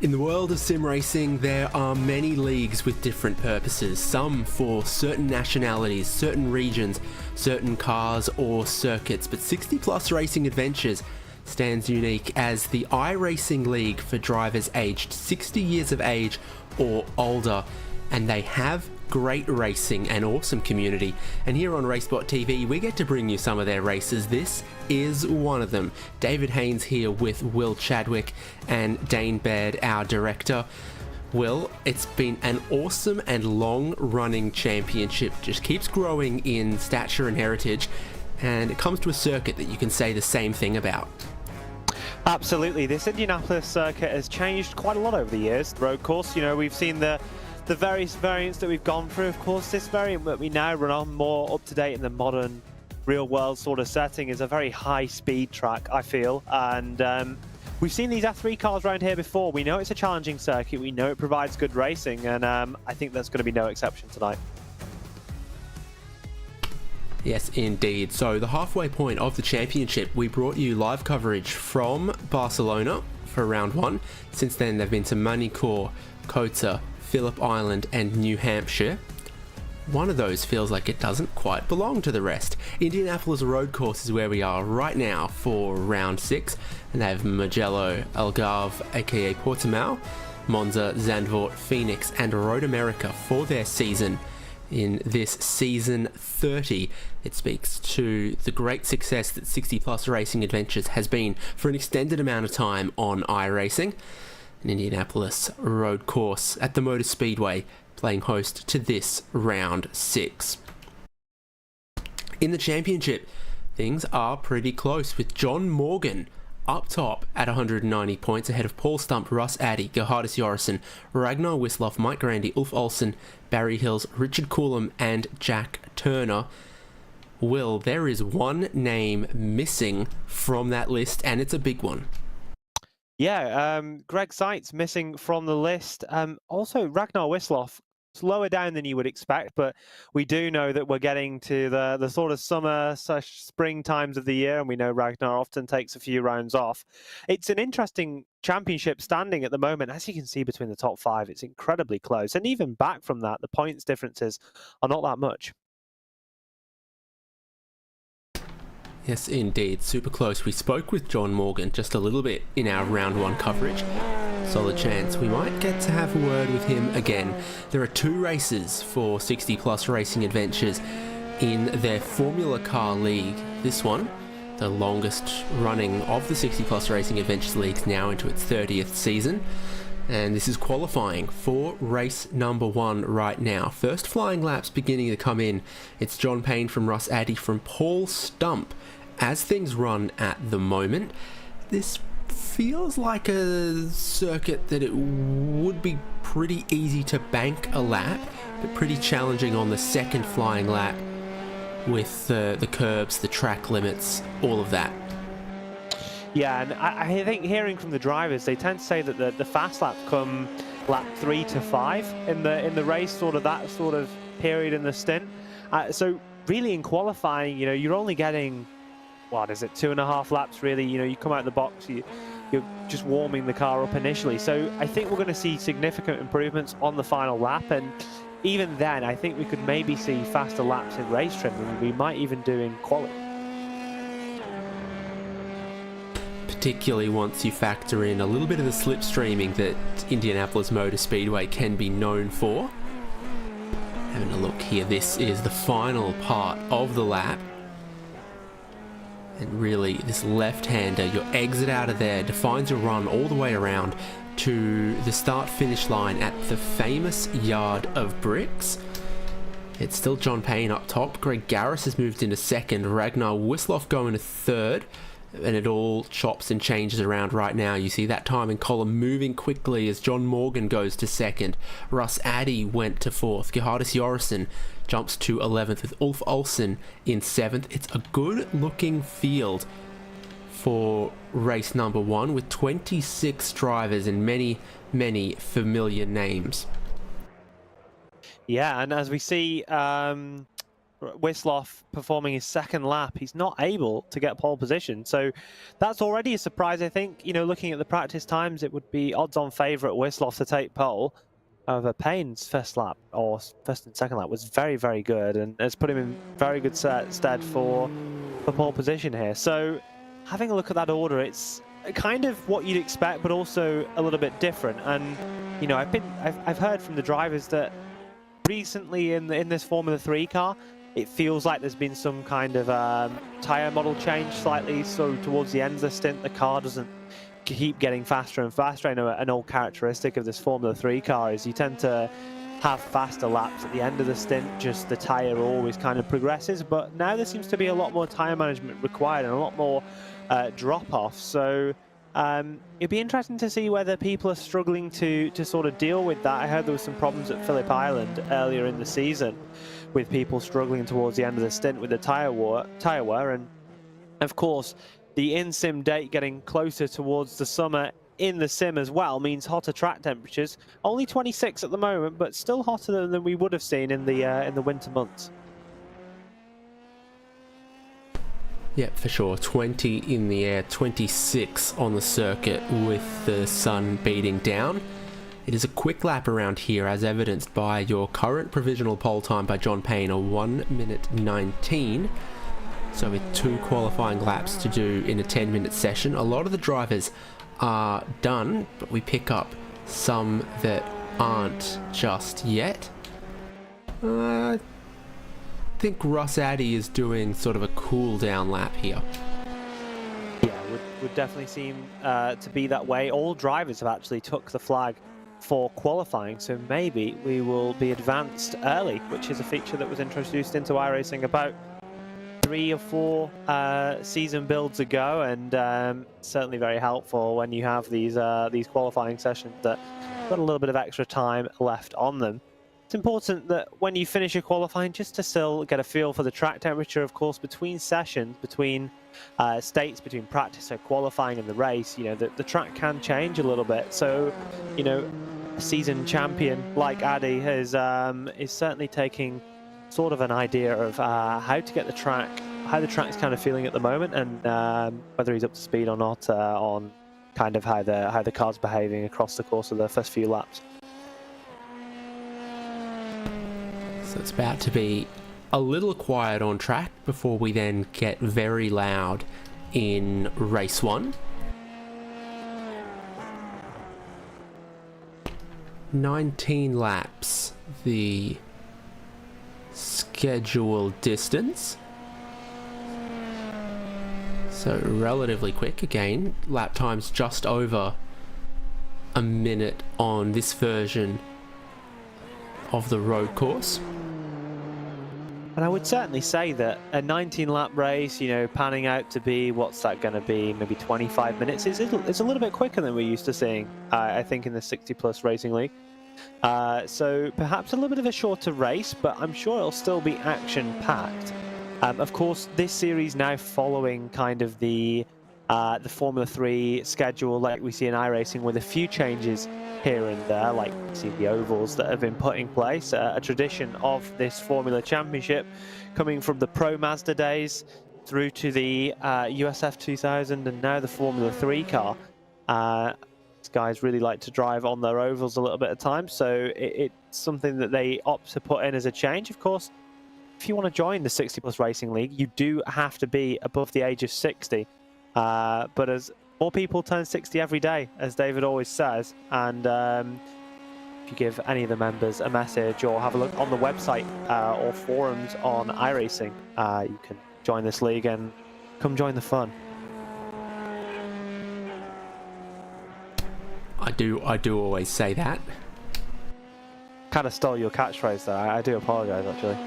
In the world of sim racing, there are many leagues with different purposes, some for certain nationalities, certain regions, certain cars or circuits, but 60 Plus Racing Adventures stands unique as the iRacing League for drivers aged 60 years of age or older, and they have great racing and awesome community. And here on RaceSpotTV, we get to bring you some of their races. This is one of them. David Haynes here with Will Chadwick and Dane Baird, our director. Will, it's been an awesome and long-running championship. Just keeps growing in stature and heritage, and it comes to a circuit that you can say the same thing about. Absolutely. This Indianapolis circuit has changed quite a lot over the years. The road course, you know, we've seen the various variants that we've gone through. Of course, this variant that we now run on, more up to date in the modern real world sort of setting, is a very high speed track, I feel. And we've seen these F3 cars around here before. We know it's a challenging circuit. We know it provides good racing, and I think that's going to be no exception tonight. Yes, indeed. So the halfway point of the championship, we brought you live coverage from Barcelona for round one. Since then, they've been to Manicourt, Kota, Phillip Island and New Hampshire. One of those feels like it doesn't quite belong to the rest. Indianapolis road course is where we are right now for round 6, and they have Mugello, Algarve aka Portimao, Monza, Zandvoort, Phoenix and Road America for their season. In this season 30, it speaks to the great success that 60 Plus Racing Adventures has been for an extended amount of time on iRacing. An Indianapolis road course at the Motor Speedway, playing host to this round 6. In the championship, things are pretty close, with John Morgan up top at 190 points ahead of Paul Stump, Russ Addy, Gerhardus Jorrison, Ragnar Wisloff, Mike Grandy, Ulf Olsen, Barry Hills, Richard Coulomb and Jack Turner. Will, there is one name missing from that list, and it's a big one. Yeah, Greg Seitz missing from the list. Also, Ragnar Wisloff, it's lower down than you would expect, but we do know that we're getting to the sort of summer/spring times of the year, and we know Ragnar often takes a few rounds off. It's an interesting championship standing at the moment. As you can see between the top 5, it's incredibly close. And even back from that, the points differences are not that much. Yes, indeed. Super close. We spoke with John Morgan just a little bit in our round 1 coverage. Solid chance we might get to have a word with him again. There are 2 races for 60 Plus Racing Adventures in their Formula Car League. This one, the longest running of the 60 Plus Racing Adventures Leagues, now into its 30th season. And this is qualifying for race number 1 right now. First flying laps beginning to come in. It's John Payne from Russ Addy from Paul Stump. As things run at the moment, this feels like a circuit that it would be pretty easy to bank a lap, but pretty challenging on the second flying lap with the curbs, the track limits, all of that. Yeah, and I think hearing from the drivers, they tend to say that the fast laps come lap 3 to 5 in the race, sort of that sort of period in the stint. So really in qualifying, you know, you're only getting, what is it, 2.5 laps really. You know, you come out of the box, you're just warming the car up initially. So I think we're going to see significant improvements on the final lap, and even then I think we could maybe see faster laps in race trim than we might even do in quali. Particularly once you factor in a little bit of the slipstreaming that Indianapolis Motor Speedway can be known for. Having a look here, this is the final part of the lap. And really, this left-hander, your exit out of there, defines your run all the way around to the start-finish line at the famous Yard of Bricks. It's still John Payne up top. Greg Garris has moved into second. Ragnar Wisloff going to third. and it all chops and changes around right now. You see that timing column moving quickly as John Morgan goes to second. Russ Addy went to fourth. Gerhardus Jorrison jumps to 11th with Ulf Olsen in 7th. It's a good looking field for race number 1 with 26 drivers and many familiar names. Yeah, and as we see Wisloff performing his second lap, he's not able to get pole position. So that's already a surprise, I think. You know, looking at the practice times, it would be odds-on favourite Wisloff to take pole. However, Payne's first lap, or first and second lap, was very, very good and has put him in very good stead for pole position here. So having a look at that order, it's kind of what you'd expect, but also a little bit different. And, you know, I've heard from the drivers that recently in this Formula 3 car, it feels like there's been some kind of tyre model change slightly. So towards the end of the stint, the car doesn't keep getting faster and faster. I know an old characteristic of this Formula 3 car is you tend to have faster laps at the end of the stint, just the tyre always kind of progresses. But now there seems to be a lot more tyre management required and a lot more drop-off. So it'd be interesting to see whether people are struggling to sort of deal with that. I heard there was some problems at Phillip Island earlier in the season with people struggling towards the end of the stint with the tyre wear. And of course, the in-sim date getting closer towards the summer in the sim as well means hotter track temperatures. Only 26 at the moment, but still hotter than we would have seen in the winter months. Yep, for sure. 20 in the air, 26 on the circuit with the sun beating down. It is a quick lap around here, as evidenced by your current provisional pole time by John Payne, a 1 minute 19. So with 2 qualifying laps to do in a 10-minute session. A lot of the drivers are done, but we pick up some that aren't just yet. I think Russ Addy is doing sort of a cool down lap here. Yeah, would definitely seem to be that way. All drivers have actually took the flag for qualifying, so maybe we will be advanced early, which is a feature that was introduced into iRacing about 3 or 4 season builds ago, and certainly very helpful when you have these qualifying sessions that got a little bit of extra time left on them. It's important that when you finish your qualifying, just to still get a feel for the track temperature, of course, between sessions, between states, between practice, so qualifying and the race, you know, the track can change a little bit. So, you know, a seasoned champion like Addy is certainly taking sort of an idea of how to get the track, how the track's kind of feeling at the moment, and whether he's up to speed or not on kind of how the car's behaving across the course of the first few laps. So it's about to be a little quiet on track before we then get very loud in race 1. 19 laps, the schedule distance. So relatively quick again. Lap times just over a minute on this version of the road course. And I would certainly say that a 19-lap race, you know, panning out to be, what's that going to be, maybe 25 minutes, it's a little bit quicker than we're used to seeing, I think, in the 60-plus Racing League. So perhaps a little bit of a shorter race, but I'm sure it'll still be action-packed. Of course, this series now following kind of the Formula 3 schedule like we see in iRacing, with a few changes here and there, like you see the ovals that have been put in place, a tradition of this Formula Championship coming from the Pro Mazda days through to the USF 2000 and now the Formula 3 car. These guys really like to drive on their ovals a little bit at times, so it's something that they opt to put in as a change. Of course, if you want to join the 60-plus Racing League, you do have to be above the age of 60. But as more people turn 60 every day, as David always says, and if you give any of the members a message or have a look on the website or forums on iRacing, you can join this league and come join the fun. I do always say that. Kind of stole your catchphrase there. I do apologise, actually.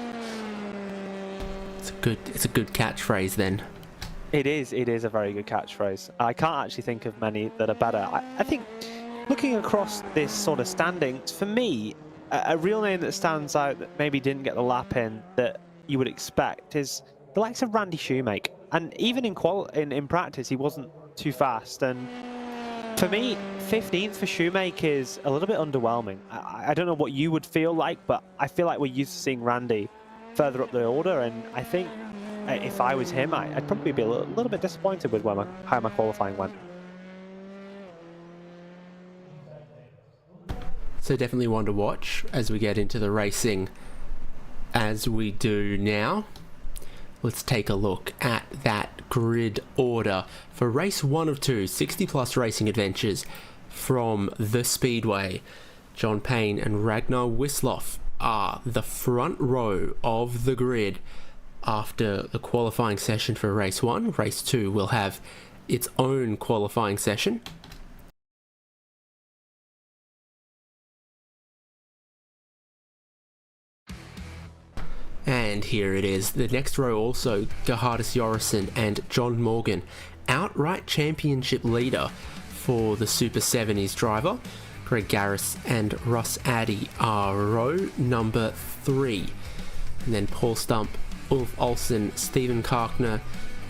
It's a good catchphrase then. It is a very good catchphrase. I can't actually think of many that are better. I think looking across this sort of standings, for me, a real name that stands out that maybe didn't get the lap in that you would expect is the likes of Randy Shoemake. And even in practice, he wasn't too fast. And for me, 15th for Shoemake is a little bit underwhelming. I don't know what you would feel like, but I feel like we're used to seeing Randy further up the order, and I think if I was him, I'd probably be a little bit disappointed with how my qualifying went. So definitely one to watch as we get into the racing as we do now. Let's take a look at that grid order for race 1 of 2, 60 plus racing adventures from the Speedway. John Payne and Ragnar Wisloff are the front row of the grid after the qualifying session for race 1. Race 2 will have its own qualifying session. And here it is. The next row also, Gerhardus Jorrison and John Morgan, outright championship leader for the Super 70s driver. Greg Garris and Russ Addy are row number 3. And then Paul Stump, Ulf Olsen, Stephen Karkner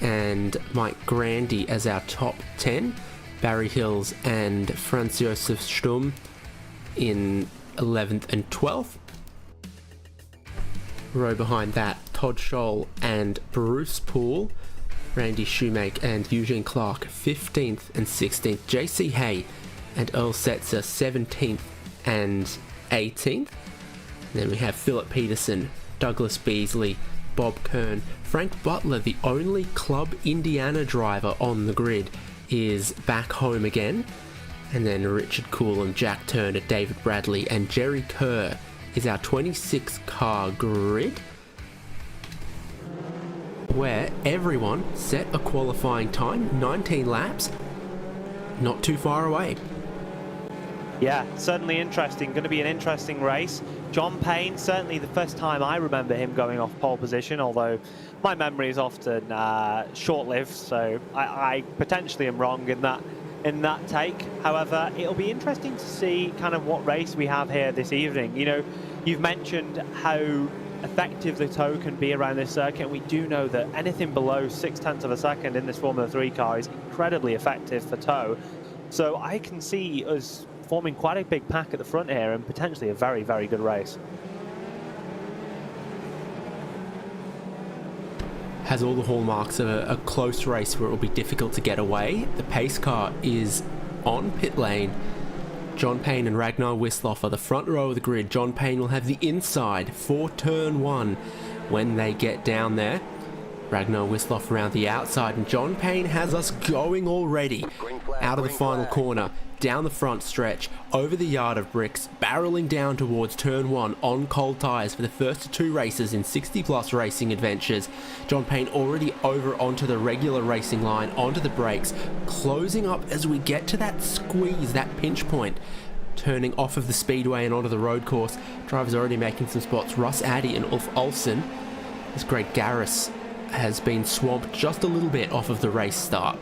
and Mike Grandy as our top 10. Barry Hills and Franz Josef Sturm in 11th and 12th. Row behind that, Todd Scholl and Bruce Poole, Randy Shoemake and Eugene Clark 15th and 16th, JC Hay and Earl Setzer 17th and 18th. And then we have Philip Peterson, Douglas Beasley, Bob Kern, Frank Butler, the only Club Indiana driver on the grid, is back home again. And then Richard Coulomb, Jack Turner, David Bradley and Jerry Kerr is our 26 car grid, where everyone set a qualifying time, 19 laps, not too far away. Yeah, certainly interesting. Going to be an interesting race. John Payne, certainly the first time I remember him going off pole position, although my memory is often short-lived, so I potentially am wrong in that take. However, it'll be interesting to see kind of what race we have here this evening. You know, you've mentioned how effective the tow can be around this circuit, and we do know that anything below 0.6 of a second in this Formula 3 car is incredibly effective for tow. So I can see us forming quite a big pack at the front here and potentially a very, very good race. Has all the hallmarks of a close race where it will be difficult to get away. The pace car is on pit lane. John Payne and Ragnar Wisloff are the front row of the grid. John Payne will have the inside for turn 1 when they get down there. Ragnar Wisloff around the outside, and John Payne has us going already. Out of the final corner, down the front stretch, over the yard of bricks, barreling down towards turn 1 on cold tyres for the first of 2 races in 60 plus racing adventures. John Payne already over onto the regular racing line, onto the brakes, closing up as we get to that squeeze, that pinch point, turning off of the speedway and onto the road course. Drivers already making some spots. Russ Addy and Ulf Olsen, as Greg Garris has been swamped just a little bit off of the race start.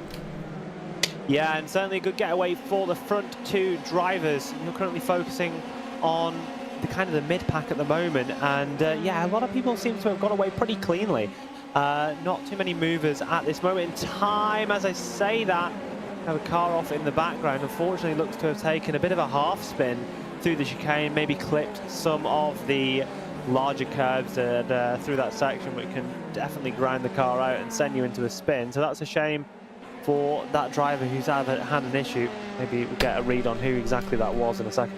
Yeah, and certainly a good getaway for the front 2 drivers. You're currently focusing on the kind of the mid-pack at the moment, and yeah, a lot of people seem to have got away pretty cleanly. Not too many movers at this moment in time. As I say that, have a car off in the background. Unfortunately, looks to have taken a bit of a half spin through the chicane, maybe clipped some of the larger curves through that section, which can definitely grind the car out and send you into a spin. So that's a shame for that driver who's had an issue. Maybe we'll get a read on who exactly that was in a second.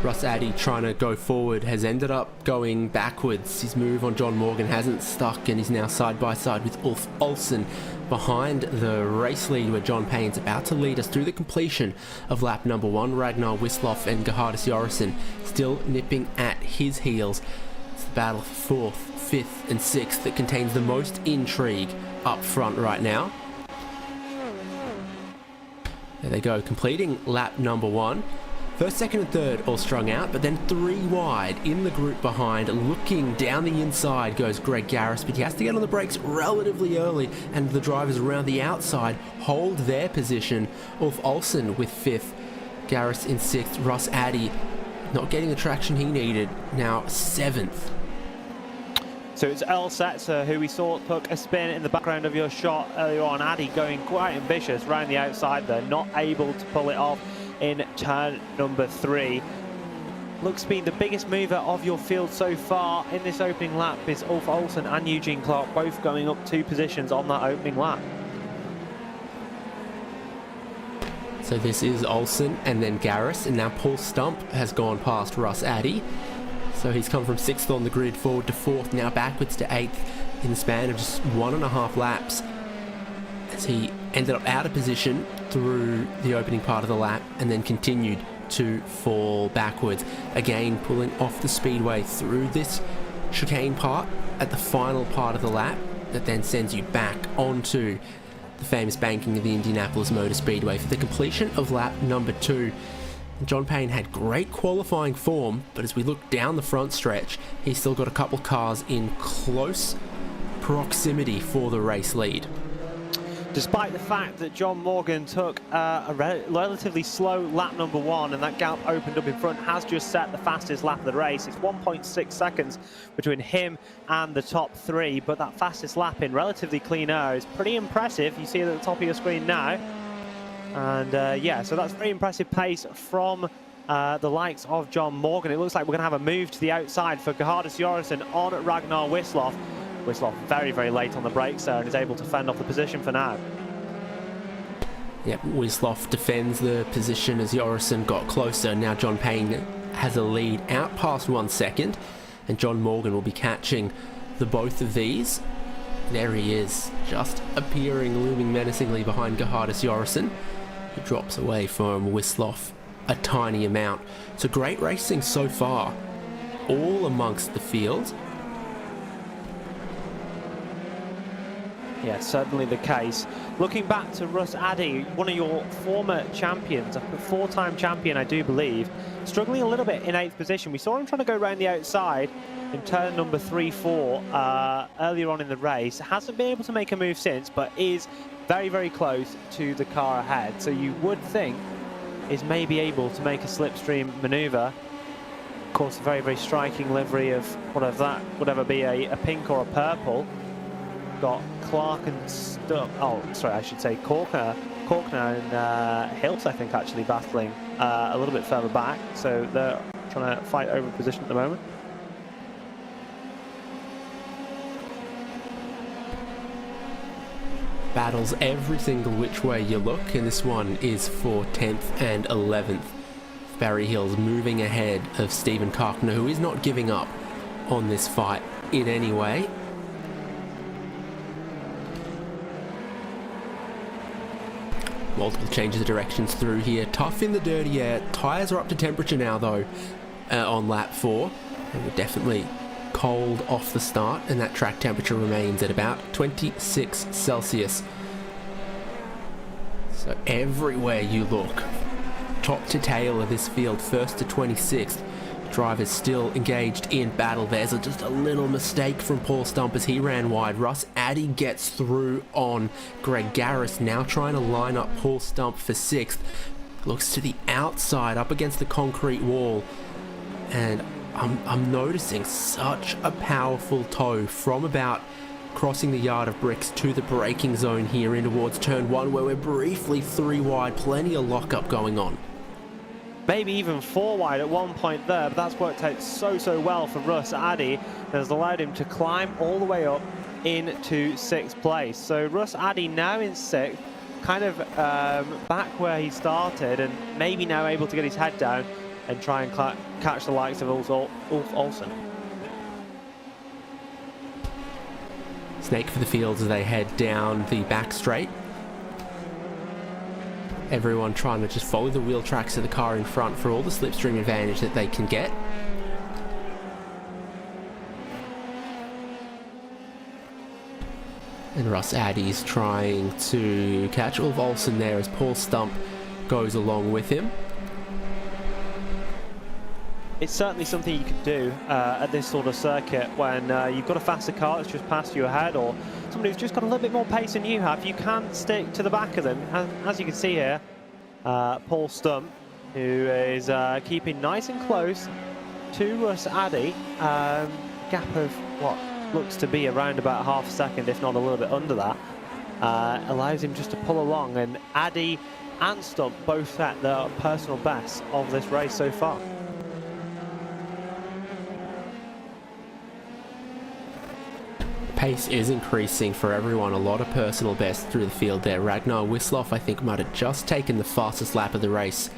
Russ Addy, trying to go forward, has ended up going backwards. His move on John Morgan hasn't stuck, and he's now side by side with Ulf Olsen behind the race lead, where John Payne's about to lead us through the completion of lap number 1. Ragnar Wisloff and Gerhardus Jorrison still nipping at his heels. It's the battle for 4th, 5th and 6th that contains the most intrigue up front right now. There they go, completing lap number 1. First, second and third all strung out, but then 3 wide in the group behind. Looking down the inside goes Greg Garris, but he has to get on the brakes relatively early, and the drivers around the outside hold their position. Ulf Olsen with 5th, Garris in 6th, Russ Addy not getting the traction he needed, now 7th. So it's El Setzer, who we saw took a spin in the background of your shot earlier on. Addy going quite ambitious around the outside there, not able to pull it off in turn number 3. Looks to be the biggest mover of your field so far in this opening lap is Ulf Olsen and Eugene Clark, both going up 2 positions on that opening lap. So this is Olsen and then Garris, and now Paul Stump has gone past Russ Addy. So he's come from 6th on the grid forward to 4th, now backwards to 8th in the span of just 1.5 laps, as he ended up out of position through the opening part of the lap and then continued to fall backwards, again pulling off the speedway through this chicane part at the final part of the lap that then sends you back onto the famous banking of the Indianapolis Motor Speedway for the completion of lap number 2. John Payne had great qualifying form, but as we look down the front stretch, he's still got a couple cars in close proximity for the race lead. Despite the fact that John Morgan took a relatively slow lap number 1, and that gap opened up in front, has just set the fastest lap of the race. It's 1.6 seconds between him and the top 3, but that fastest lap in relatively clean air is pretty impressive. You see it at the top of your screen now. And yeah, so that's very impressive pace from the likes of John Morgan. It looks like we're going to have a move to the outside for Gerhardus Jorgensen on Ragnar Wisloff. Wisloff very, very late on the brakes there and is able to fend off the position for now. Yep, Wisloff defends the position as Jorgensen got closer. Now John Payne has a lead out past 1 second, and John Morgan will be catching the both of these. There he is, just appearing, looming menacingly behind Gerhardus Jorgensen. He drops away from Wisloff a tiny amount. So great racing so far, all amongst the field. Yeah, certainly the case. Looking back to Russ Addy, one of your former champions, a 4-time champion, I do believe, struggling a little bit in 8th position. We saw him trying to go around the outside in turn number 3-4 earlier on in the race. Hasn't been able to make a move since, but is very, very close to the car ahead. So you would think is maybe able to make a slipstream maneuver. Of course, a very, very striking livery of whatever that would ever be, a pink or a purple. Got Clark and Korkner and Hills, I think, actually battling a little bit further back. So they're trying to fight over position at the moment. Battles every single which way you look, and this one is for 10th and 11th. Barry Hills moving ahead of Stephen Korkner, who is not giving up on this fight in any way. Multiple changes of directions through here. Tough in the dirty air. Tyres are up to temperature now, though, on lap 4. And we're definitely cold off the start, and that track temperature remains at about 26 Celsius. So everywhere you look, top to tail of this field, 1st to 26th, drivers still engaged in battle. There's just a little mistake from Paul Stump as he ran wide. Russ Addy gets through on Greg Garris, now trying to line up Paul Stump for 6th. Looks to the outside, up against the concrete wall, and I'm noticing such a powerful toe from about crossing the yard of bricks to the braking zone here in towards turn 1, where we're briefly 3 wide, plenty of lockup going on. Maybe even 4 wide at one point there, but that's worked out so well for Russ Addy. That has allowed him to climb all the way up into 6th place. So Russ Addy now in 6th, kind of back where he started, and maybe now able to get his head down and try and catch the likes of Ulf Olsen. Snake for the fields as they head down the back straight. Everyone trying to just follow the wheel tracks of the car in front for all the slipstream advantage that they can get. And Russ Addy's trying to catch Ulf Olsen there as Paul Stump goes along with him. it's certainly something you can do at this sort of circuit when you've got a faster car that's just passed you ahead, or somebody who's just got a little bit more pace than you have. You can stick to the back of them, as you can see here. Paul Stump, who is keeping nice and close to Russ Addy. Gap of what looks to be around about half a second, if not a little bit under that. Allows him just to pull along, and Addy and Stump both set their personal best of this race so far. Pace is increasing for everyone. A lot of personal bests through the field there. Ragnar Wisloff, I think, might have just taken the fastest lap of the race.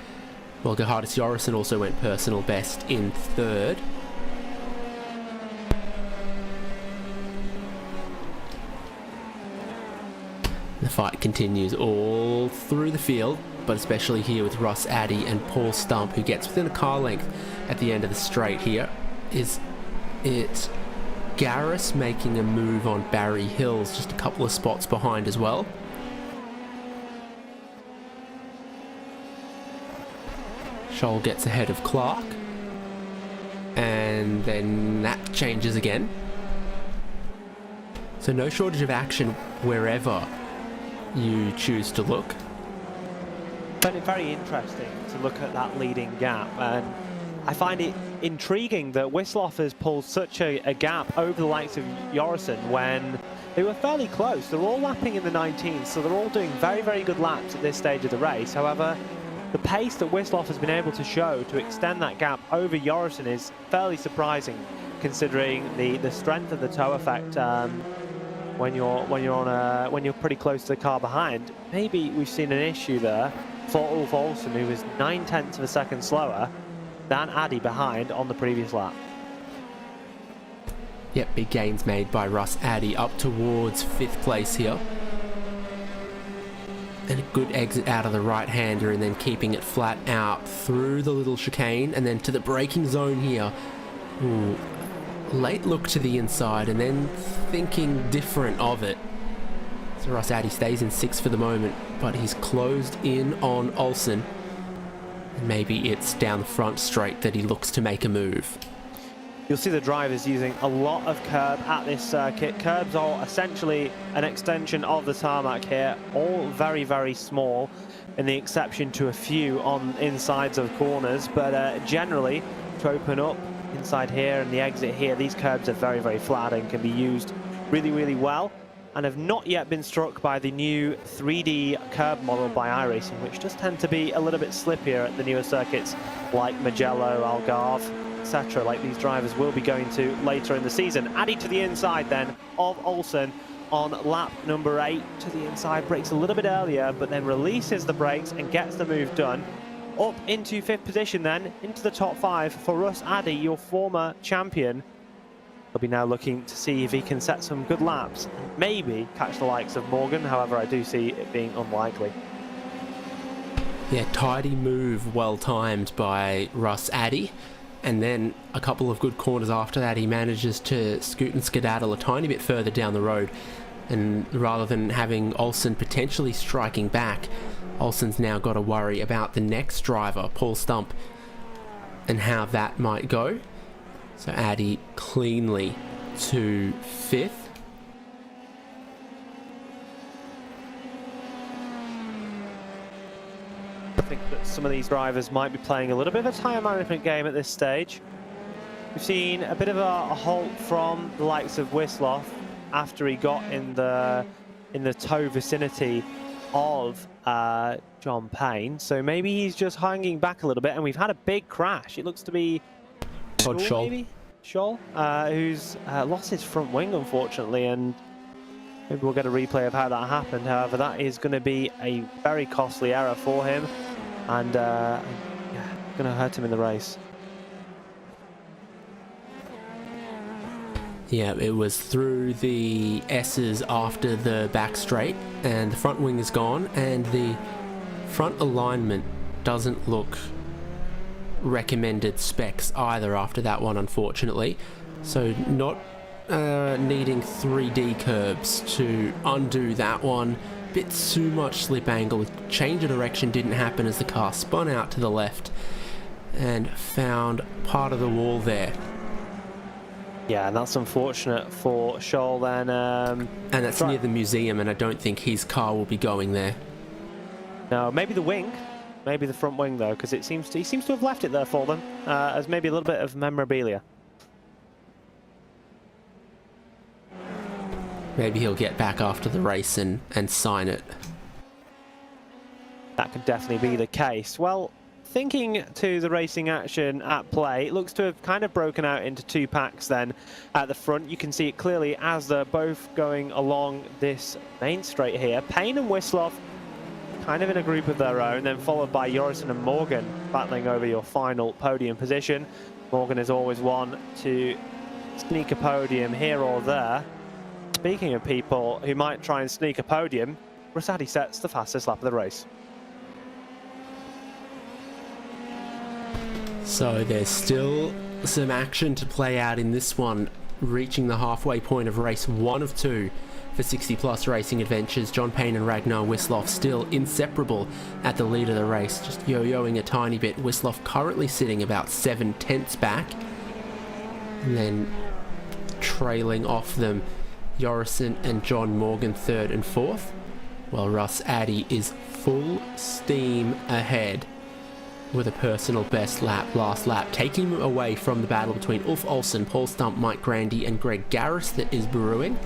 Well, Gerhardus Jorrison also went personal best in third. The fight continues all through the field, but especially here with Russ Addy and Paul Stump, who gets within a car length at the end of the straight here. Is it Garris making a move on Barry Hills, just a couple of spots behind as well? Scholl gets ahead of Clark, and then that changes again. So no shortage of action wherever you choose to look. I find it very interesting to look at that leading gap, and I find it intriguing that Wisloff has pulled such a gap over the likes of Jorrison when they were fairly close. They're all lapping in the 19s, so they're all doing very, very good laps at this stage of the race. However, the pace that Wisloff has been able to show to extend that gap over Jorrison is fairly surprising, considering the strength of the tow effect. When you're pretty close to the car behind, maybe we've seen an issue there for Ulf Olsen, who was 9/10 of a second slower than Addy behind on the previous lap. Yep, big gains made by Russ Addy up towards 5th place here. And a good exit out of the right-hander, and then keeping it flat out through the little chicane and then to the braking zone here. Ooh. Late look to the inside and then thinking different of it. So Russ Addy stays in 6th for the moment, but he's closed in on Olsen. And maybe it's down the front straight that he looks to make a move. You'll see the drivers using a lot of curb at this circuit. Curbs are essentially an extension of the tarmac here, all very, very small, in the exception to a few on insides of corners, but generally to open up inside here and the exit here, these curbs are very, very flat and can be used really, really well, and have not yet been struck by the new 3D curb model by iRacing, which does tend to be a little bit slippier at the newer circuits like Mugello, Algarve, etc., like these drivers will be going to later in the season. Addy to the inside then of Olsen on lap number 8 to the inside, brakes a little bit earlier, but then releases the brakes and gets the move done. Up into 5th position then, into the top 5 for Russ Addy, your former champion. He'll be now looking to see if he can set some good laps and maybe catch the likes of Morgan. However, I do see it being unlikely. Yeah, tidy move, well timed by Russ Addy. And then a couple of good corners after that, he manages to scoot and skedaddle a tiny bit further down the road. And rather than having Olsen potentially striking back, Olsen's now got to worry about the next driver, Paul Stump, and how that might go. So Addy cleanly to 5th. I think that some of these drivers might be playing a little bit of a tyre management game at this stage. We've seen a bit of a halt from the likes of Wisloff after he got in the tow vicinity of John Payne, so maybe he's just hanging back a little bit, and we've had a big crash. It looks to be Scholl, maybe? Scholl, who's lost his front wing, unfortunately, and maybe we'll get a replay of how that happened. However, that is going to be a very costly error for him, and yeah, going to hurt him in the race. Yeah, it was through the S's after the back straight, and the front wing is gone, and the front alignment doesn't look recommended specs either after that one, unfortunately. So not needing 3D curbs to undo that one. Bit too much slip angle. Change of direction didn't happen as the car spun out to the left, and found part of the wall there. Yeah, and that's unfortunate for Scholl then. And that's near the museum, and I don't think his car will be going there. No, maybe the wing. Maybe the front wing, though, because he seems to have left it there for them as maybe a little bit of memorabilia. Maybe he'll get back after the race and sign it. That could definitely be the case. Well, thinking to the racing action at play, it looks to have kind of broken out into two packs then at the front. You can see it clearly as they're both going along this main straight here. Payne and Wislaw kind of in a group of their own, then followed by Jorgensen and Morgan battling over your final podium position. Morgan is always one to sneak a podium here or there. Speaking of people who might try and sneak a podium, Rosati sets the fastest lap of the race. So there's still some action to play out in this one, reaching the halfway point of race 1 of 2 for 60 Plus Racing Adventures. John Payne and Ragnar Wislaw still inseparable at the lead of the race, just yo-yoing a tiny bit. Wislaw currently sitting about 7/10 back, and then trailing off them Jorgensen and John Morgan 3rd and 4th, while Russ Addy is full steam ahead with a personal best last lap, taking him away from the battle between Ulf Olsen, Paul Stump, Mike Grandy and Greg Garris that is brewing.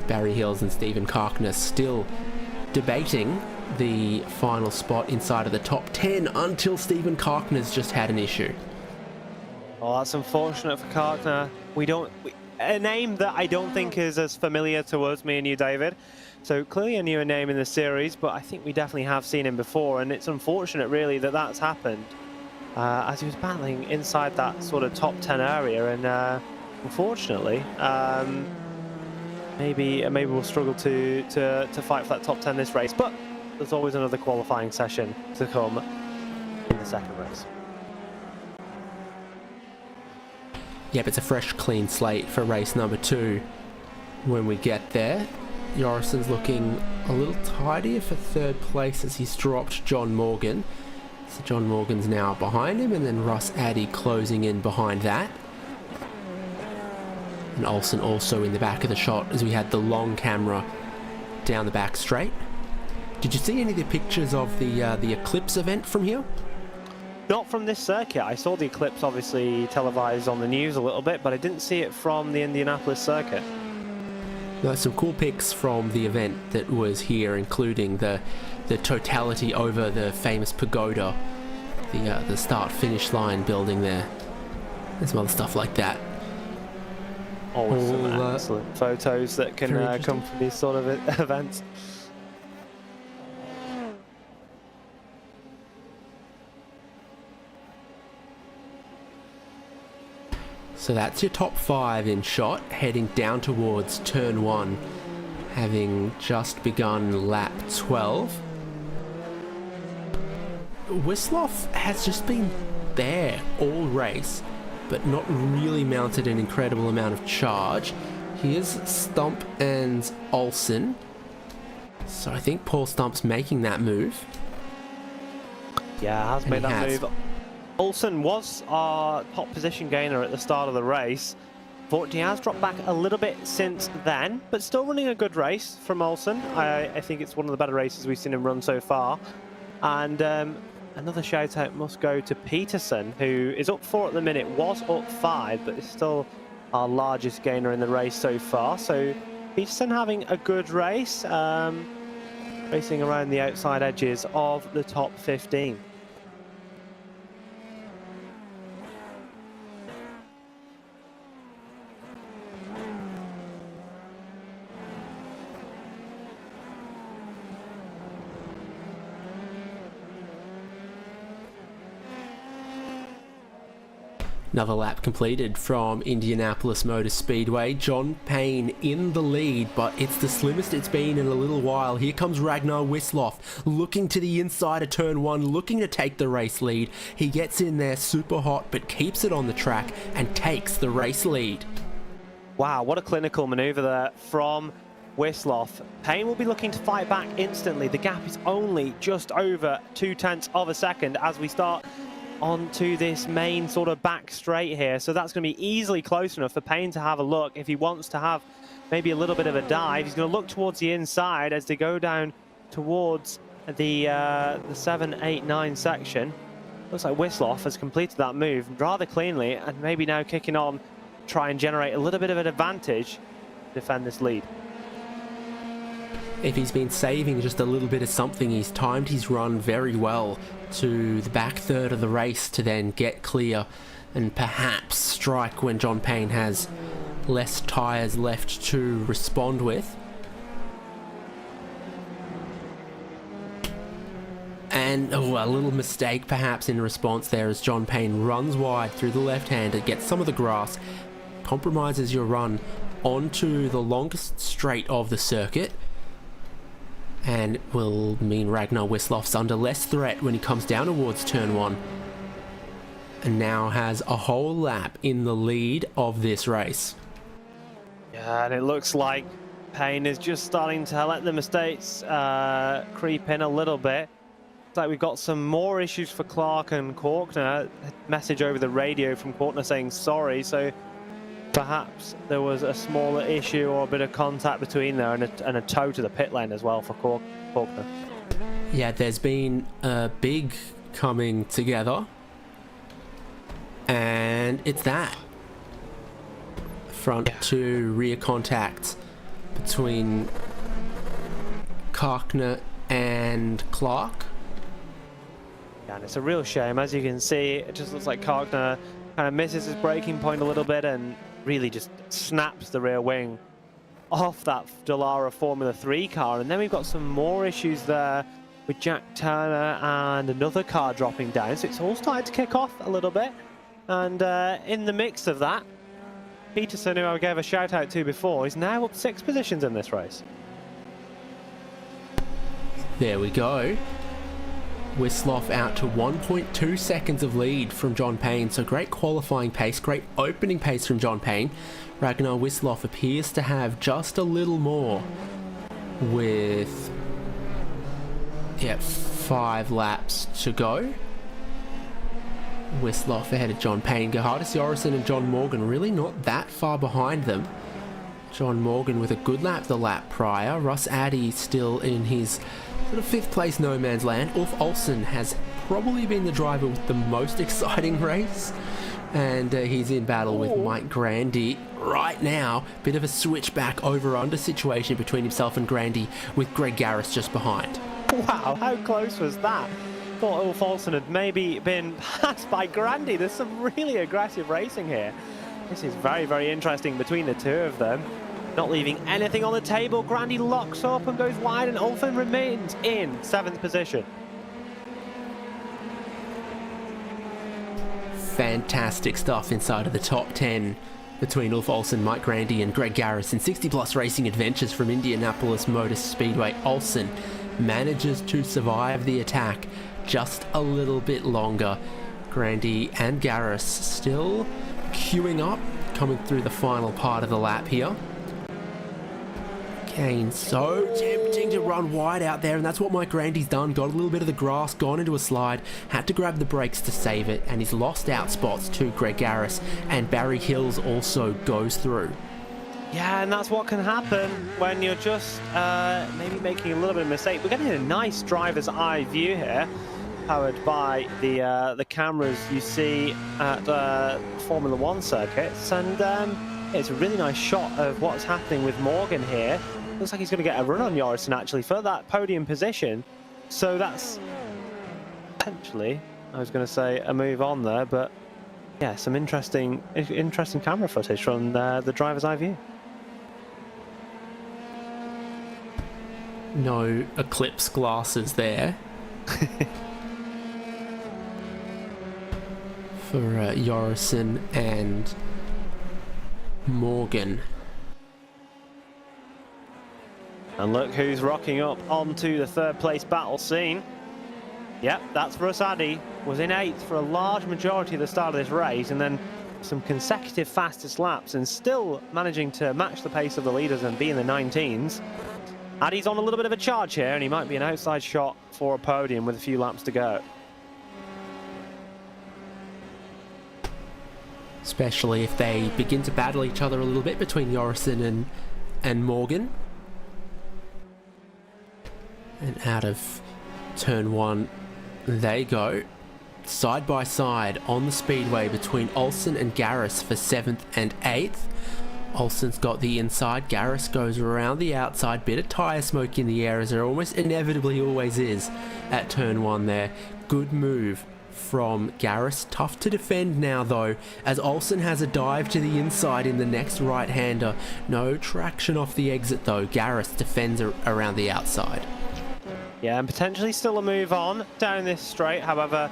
Barry Hills and Stephen Karkner still debating the final spot inside of the top 10 until Stephen Karkner's just had an issue. Oh, that's unfortunate for Karkner. A name that I don't think is as familiar to us, me and you, David. So clearly a newer name in the series, but I think we definitely have seen him before, and it's unfortunate really that that's happened as he was battling inside that sort of top 10 area, and unfortunately maybe we'll struggle to fight for that top 10 this race, but there's always another qualifying session to come in the second race. Yep, it's a fresh, clean slate for race number 2 when we get there. Jorgensen's looking a little tidier for 3rd place as he's dropped John Morgan. So John Morgan's now behind him, and then Russ Addy closing in behind that. And Olsen also in the back of the shot as we had the long camera down the back straight. Did you see any of the pictures of the Eclipse event from here? Not from this circuit. I saw the Eclipse obviously televised on the news a little bit, but I didn't see it from the Indianapolis circuit. There's some cool pics from the event that was here, including the totality over the famous pagoda, the start-finish line building there, and some other stuff like that. Always some excellent photos that can come from these sort of events. So that's your top 5 in shot, heading down towards turn 1, having just begun lap 12. Wislaw has just been there all race, but not really mounted an incredible amount of charge. Here's Stump and Olsen. So I think Paul Stump's making that move. Yeah, has made that move. Olsen was our top position gainer at the start of the race, but he has dropped back a little bit since then, but still running a good race from Olsen. I think it's one of the better races we've seen him run so far. And another shout out must go to Peterson, who is up 4 at the minute, was up 5, but is still our largest gainer in the race so far. So Peterson having a good race, racing around the outside edges of the top 15. Another lap completed from Indianapolis Motor Speedway. John Payne in the lead, but it's the slimmest it's been in a little while. Here comes Ragnar Wislaw, looking to the inside of turn 1, looking to take the race lead. He gets in there super hot, but keeps it on the track and takes the race lead. Wow, what a clinical maneuver there from Wislaw. Payne will be looking to fight back instantly. The gap is only just over 0.2 of a second as we start onto this main sort of back straight here. So that's going to be easily close enough for Payne to have a look. If he wants to have maybe a little bit of a dive, he's going to look towards the inside as they go down towards the 7, 8, 9 section. Looks like Wislov has completed that move rather cleanly and maybe now kicking on, try and generate a little bit of an advantage to defend this lead. If he's been saving just a little bit of something, he's timed his run very well to the back third of the race to then get clear and perhaps strike when John Payne has less tyres left to respond with. And a little mistake perhaps in response there as John Payne runs wide through the left-hander, gets some of the grass, compromises your run onto the longest straight of the circuit, and will mean Ragnar Wislov's under less threat when he comes down towards turn 1, and now has a whole lap in the lead of this race. Yeah, and it looks like Payne is just starting to let the mistakes creep in a little bit. Looks like we've got some more issues for Clark and Korkner. A message over the radio from Korkner saying sorry, so perhaps there was a smaller issue or a bit of contact between there, and a tow to the pit lane as well for Korkner. Yeah, there's been a big coming together, and it's that front to rear contact between Korkner and Clark. Yeah, and it's a real shame. As you can see, it just looks like Korkner kind of misses his braking point a little bit and really just snaps the rear wing off that Dallara Formula 3 car. And then we've got some more issues there with Jack Turner and another car dropping down. So it's all started to kick off a little bit. And in the mix of that, Peterson, who I gave a shout out to before, is now up 6 positions in this race. There we go. Wislov out to 1.2 seconds of lead from John Payne, so great qualifying pace, great opening pace from John Payne. Ragnar Wislov appears to have just a little more with 5 laps to go. Wislov ahead of John Payne. Gerhardus Jorgensen and John Morgan really not that far behind them. John Morgan with a good lap the lap prior. Russ Addy still in his sort of 5th place no man's land. Ulf Olsen has probably been the driver with the most exciting race, and he's in battle with Mike Grandy right now. Bit of a switchback over under situation between himself and Grandy, with Greg Garris just behind. Wow, how close was that? Thought Ulf Olsen had maybe been passed by Grandy. There's some really aggressive racing here. This is very, very interesting between the two of them. Not leaving anything on the table. Grandy locks up and goes wide, and Ulfen remains in 7th position. Fantastic stuff inside of the top 10 between Ulf Olsen, Mike Grandy and Greg Garris in 60 Plus Racing Adventures from Indianapolis Motor Speedway. Olsen manages to survive the attack just a little bit longer. Grandy and Garris still queuing up, coming through the final part of the lap here. Again, so tempting to run wide out there, and that's what Mike Grandy's done. Got a little bit of the grass, gone into a slide, had to grab the brakes to save it, and he's lost out spots to Greg Garris, and Barry Hills also goes through. Yeah, and that's what can happen when you're just maybe making a little bit of mistake. We're getting a nice driver's eye view here, powered by the cameras you see at Formula 1 circuits, and it's a really nice shot of what's happening with Morgan here. Looks like he's going to get a run on Jorgensen actually for that podium position. So that's potentially, I was going to say, a move on there, but yeah, some interesting camera footage from the driver's eye view. No eclipse glasses there for Jorgensen and Morgan. And look who's rocking up onto the 3rd place battle scene. Yep, that's Russ Addy. Was in 8th for a large majority of the start of this race, and then some consecutive fastest laps, and still managing to match the pace of the leaders and be in the 19s. Addy's on a little bit of a charge here, and he might be an outside shot for a podium with a few laps to go. especially if they begin to battle each other a little bit between Jorrison and Morgan. And out of turn 1 they go, side by side on the speedway between Olsen and Garris for 7th and 8th. Olsen's got the inside, Garris goes around the outside, bit of tyre smoke in the air as there almost inevitably always is at turn 1 there. Good move from Garris, tough to defend now though, as Olsen has a dive to the inside in the next right-hander. No traction off the exit though, Garris defends around the outside. Yeah, and potentially still a move on down this straight. However,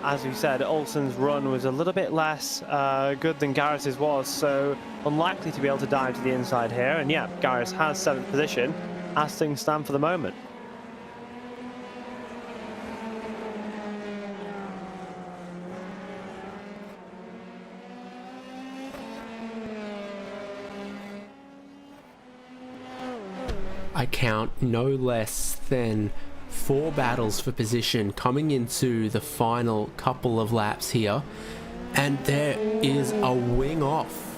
as we said, Olsen's run was a little bit less good than Garris's was, so unlikely to be able to dive to the inside here. And yeah, Garris has 7th position as things stand for the moment. I count no less than 4 battles for position coming into the final couple of laps here, and there is a wing off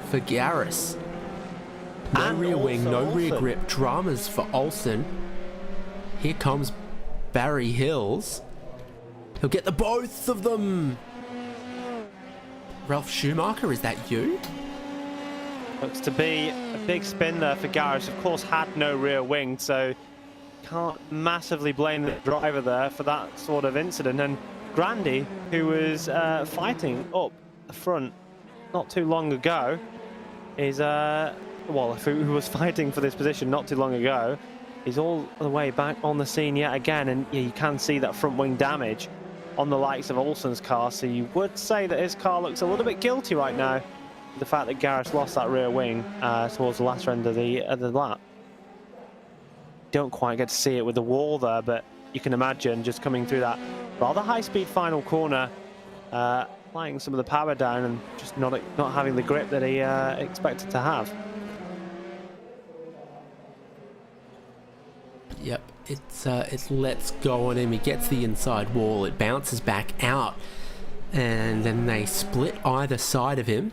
for Garris. No And rear wing, no also rear Olsen. grip, dramas for Olsen. Here comes Barry Hills. He'll get the both of them. Ralph Schumacher, is that you? Looks to be a big spin there for Garris. Of course, had no rear wing, so can't massively blame the driver there for that sort of incident. And Grandy, who was fighting up the front not too long ago, is who was fighting for this position not too long ago, is all the way back on the scene yet again. And yeah, you can see that front wing damage on the likes of Olsen's car, so you would say that his car looks a little bit guilty right now, the fact that Garris lost that rear wing towards the last end of the lap. Don't quite get to see it with the wall there, but you can imagine just coming through that rather high-speed final corner, applying some of the power down and just not having the grip that he expected to have. Yep, it lets go on him. He gets the inside wall, it bounces back out, and then they split either side of him.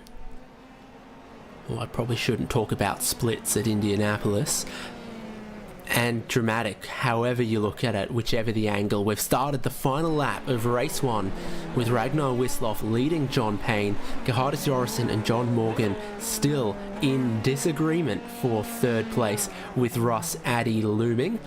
Well, I probably shouldn't talk about splits at Indianapolis. And dramatic, however you look at it, whichever the angle. We've started the final lap of race 1 with Ragnar Wisloff leading John Payne, Gerhardus Jorrison and John Morgan still in disagreement for 3rd place, with Russ Addy looming.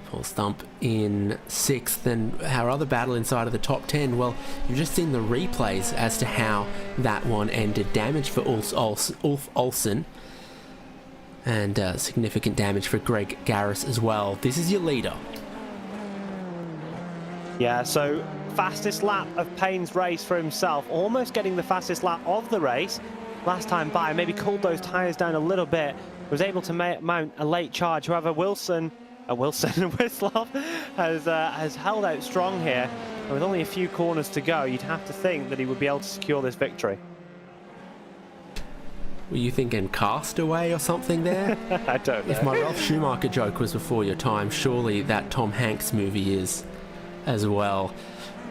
Paul Stump in 6th, and our other battle inside of the top 10, well, you've just seen the replays as to how that one ended. Damage for Ulf Olsen, and significant damage for Greg Garris as well. This is your leader. Yeah, so fastest lap of Payne's race for himself, almost getting the fastest lap of the race last time by. Maybe cooled those tyres down a little bit, was able to mount a late charge. However, Wisloff has held out strong here, and with only a few corners to go, you'd have to think that he would be able to secure this victory. Were you thinking Castaway or something there? I don't know. If my Ralph Schumacher joke was before your time, surely that Tom Hanks movie is as well.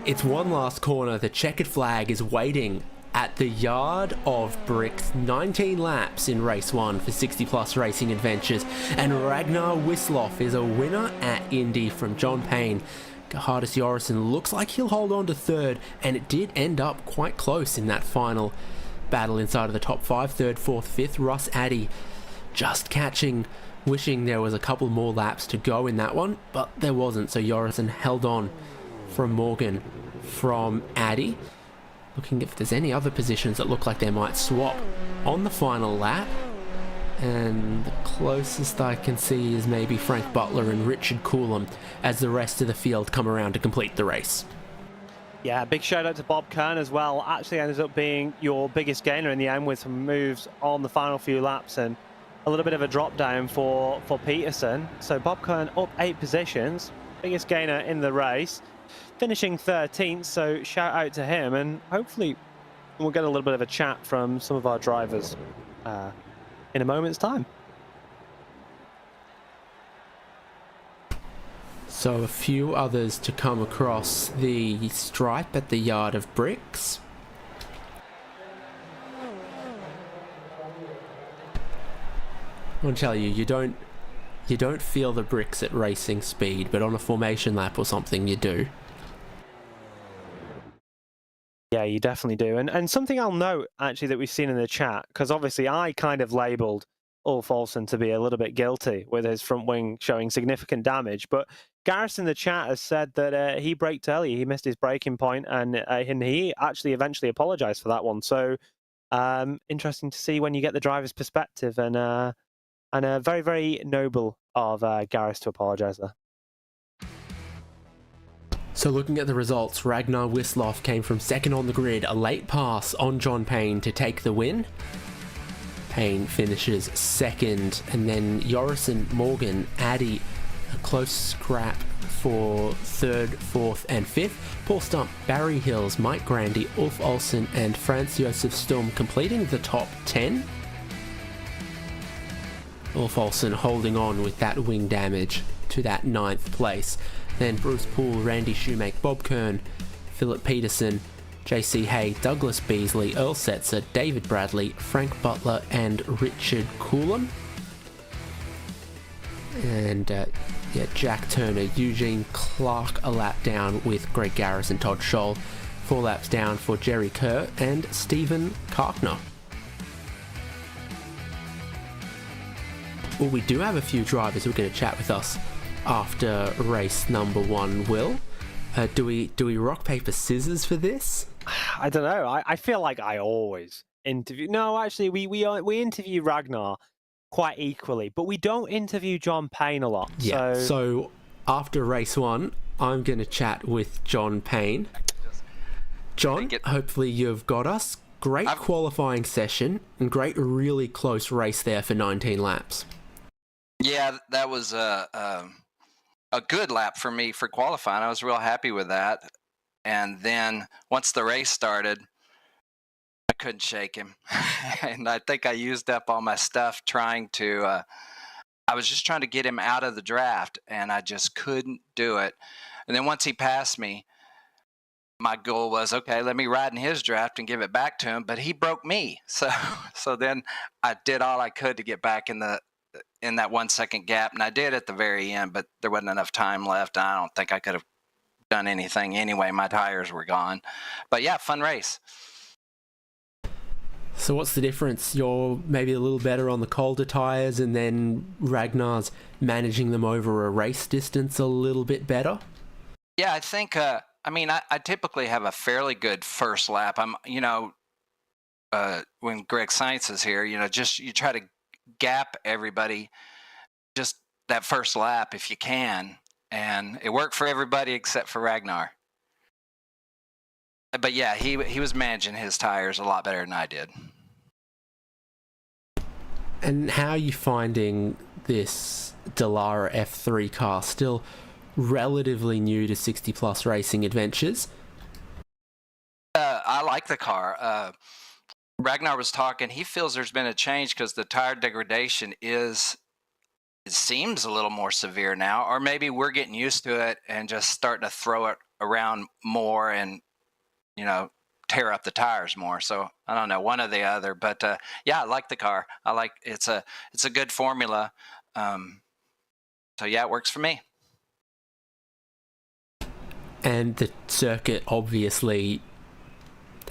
It's one last corner. The checkered flag is waiting at the yard of bricks. 19 laps in race 1 for 60 Plus Racing Adventures, and Ragnar Wisloff is a winner at Indy from John Payne. Gerhardus Jorrison looks like he'll hold on to 3rd, and it did end up quite close in that final battle inside of the top 5. 3rd, 4th, 5th. Russ Addy just catching, wishing there was a couple more laps to go in that one, but there wasn't, so Jorrison held on from Morgan, from Addy. Looking if there's any other positions that look like they might swap on the final lap, and the closest I can see is maybe Frank Butler and Richard Coulomb as the rest of the field come around to complete the race. Yeah, big shout out to Bob Kern as well. Actually ended up being your biggest gainer in the end with some moves on the final few laps and a little bit of a drop down for Peterson. So Bob Kern up 8 positions, biggest gainer in the race, finishing 13th. So shout out to him, and hopefully we'll get a little bit of a chat from some of our drivers in a moment's time. So a few others to come across the stripe at the yard of bricks. I want to tell you, you don't feel the bricks at racing speed, but on a formation lap or something, you do. Yeah, you definitely do. And something I'll note, actually, that we've seen in the chat, because obviously I kind of labelled Ulf Olsen to be a little bit guilty with his front wing showing significant damage, but Gareth in the chat has said that he braked early, he missed his braking point, and he actually eventually apologised for that one. So interesting to see when you get the driver's perspective, and very, very noble of Gareth to apologise there. So looking at the results, Ragnar Wisloff came from second on the grid, a late pass on John Payne to take the win. Payne finishes second, and then Jorison, Morgan, Addy, a close scrap for third, fourth and fifth. Paul Stump, Barry Hills, Mike Grandy, Ulf Olsen and Franz Josef Sturm completing the top 10. Ulf Olsen holding on with that wing damage to that 9th place. Then Bruce Poole, Randy Shoemake, Bob Kern, Philip Peterson, JC Hay, Douglas Beasley, Earl Setzer, David Bradley, Frank Butler and Richard Coulomb. And Jack Turner, Eugene Clark a lap down with Greg Garris and Todd Scholl. 4 laps down for Jerry Kerr and Stephen Karkner. Well, we do have a few drivers who are going to chat with us after race number 1, Will. Do we rock, paper, scissors for this? I don't know. I feel like I always interview... No, actually, we interview Ragnar quite equally, but we don't interview John Payne a lot. Yeah, so after race 1, I'm going to chat with John Payne. John, hopefully you've got us. Great qualifying session and great, really close race there for 19 laps. Yeah, that was a good lap for me for qualifying. I was real happy with that. And then once the race started, I couldn't shake him. And I think I used up all my stuff trying to, I was just trying to get him out of the draft, and I just couldn't do it. And then once he passed me, my goal was, okay, let me ride in his draft and give it back to him. But he broke me. So then I did all I could to get back in that 1 second gap, and I did at the very end, but there wasn't enough time left. I don't think I could have done anything anyway. My tires were gone. But yeah, fun race. So what's the difference? You're maybe a little better on the colder tires, and then Ragnar's managing them over a race distance a little bit better? Yeah, I think, I typically have a fairly good first lap. When Greg Sainz is here, you try to gap everybody just that first lap if you can, and it worked for everybody except for Ragnar. But yeah, he was managing his tires a lot better than I did. And how are you finding this Dallara F3 car? Still relatively new to 60 plus racing adventures. I like the car. Ragnar was talking, he feels there's been a change because the tire degradation it seems a little more severe now, or maybe we're getting used to it and just starting to throw it around more and, tear up the tires more. So I don't know, one or the other, but yeah, I like the car. It's a good formula. So yeah, it works for me. And the circuit, obviously,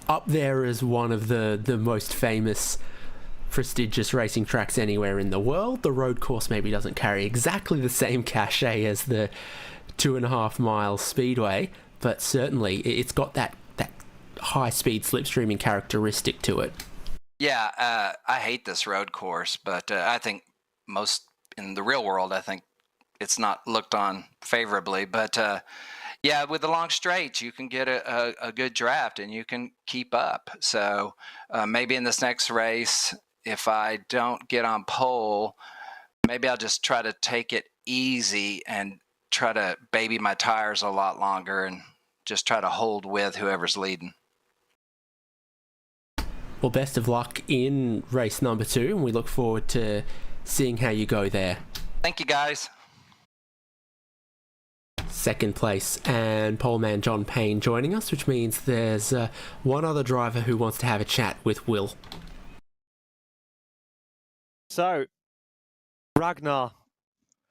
up there as one of the most famous, prestigious racing tracks anywhere in the world. The road course maybe doesn't carry exactly the same cachet as the 2.5 mile speedway, but certainly it's got that high-speed slipstreaming characteristic to it. Yeah, I hate this road course, but I think most in the real world, I think it's not looked on favorably. But yeah, with the long straights, you can get a good draft and you can keep up. So maybe in this next race, if I don't get on pole, maybe I'll just try to take it easy and try to baby my tires a lot longer and just try to hold with whoever's leading. Well, best of luck in race number 2, and we look forward to seeing how you go there. Thank you, guys. Second place and poleman John Payne joining us, which means there's one other driver who wants to have a chat with Will. So, Ragnar,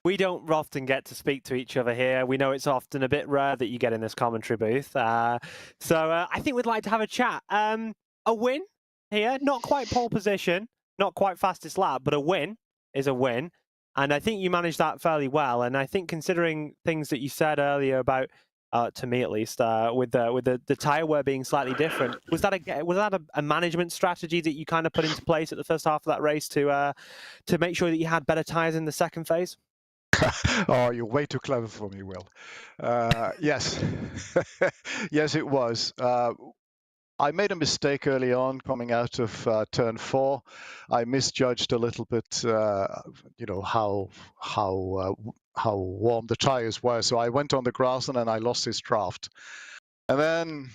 we don't often get to speak to each other here. We know it's often a bit rare that you get in this commentary booth. So I think we'd like to have a chat. A win here, not quite pole position, not quite fastest lap, but a win is a win. And I think you managed that fairly well. And I think considering things that you said earlier about, to me at least, with the tyre wear being slightly different, was that a management strategy that you kind of put into place at the first half of that race to make sure that you had better tyres in the second phase? Oh, you're way too clever for me, Will. Yes, yes, it was. I made a mistake early on coming out of turn 4. I misjudged a little bit, you know, how warm the tires were. So I went on the grass and then I lost this draft. And then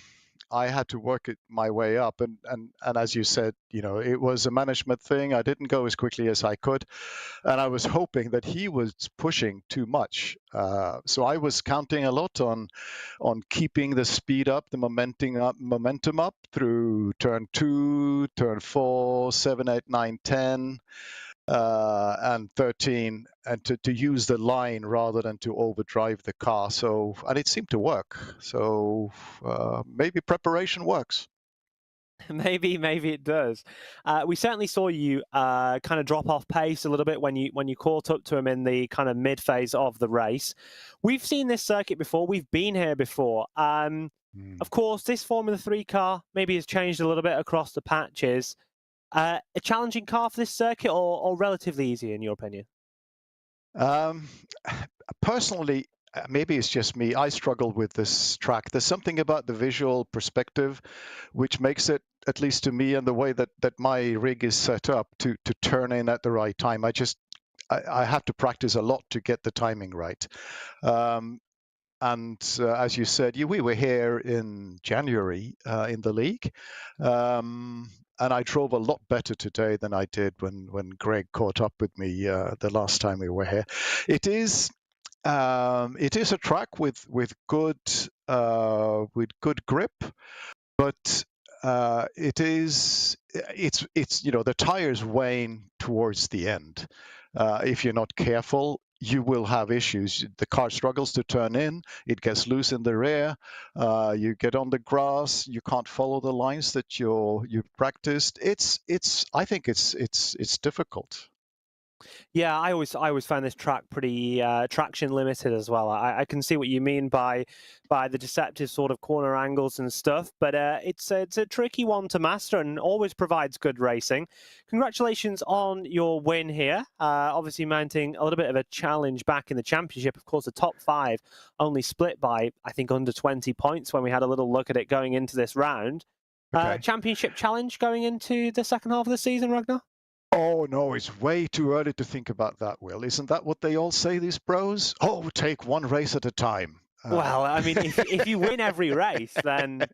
I had to work it my way up. And as you said, you know, it was a management thing. I didn't go as quickly as I could. And I was hoping that he was pushing too much. So I was counting a lot on keeping the speed up, the momentum up through turn 2, turn 4, 7, 8, 9, 10, and 13, and to use the line rather than to overdrive the car. So, and it seemed to work. So maybe preparation works. Maybe it does. We certainly saw you kind of drop off pace a little bit when you caught up to him in the kind of mid phase of the race. We've seen this circuit before. We've been here before. Of course, this Formula 3 car maybe has changed a little bit across the patches. A challenging car for this circuit, or relatively easy in your opinion? Personally, maybe it's just me. I struggle with this track. There's something about the visual perspective which makes it, at least to me, and the way that my rig is set up to turn in at the right time. I have to practice a lot to get the timing right. And as you said, we were here in January in the league. And I drove a lot better today than I did when Greg caught up with me the last time we were here. It is a track with good grip, but it's you know, the tires wane towards the end. If you're not careful, you will have issues. The car struggles to turn in, it gets loose in the rear, you get on the grass, you can't follow the lines that you've practiced. I think it's difficult. Yeah, I always found this track pretty traction limited as well. I can see what you mean by the deceptive sort of corner angles and stuff, but it's a tricky one to master and always provides good racing. Congratulations on your win here. Obviously mounting a little bit of a challenge back in the championship. Of course, the top 5 only split by, I think, under 20 points when we had a little look at it going into this round. Okay. Championship challenge going into the second half of the season, Ragnar? Oh, no, it's way too early to think about that, Will. Isn't that what they all say, these pros? Oh, take one race at a time. Well, I mean, if you win every race, then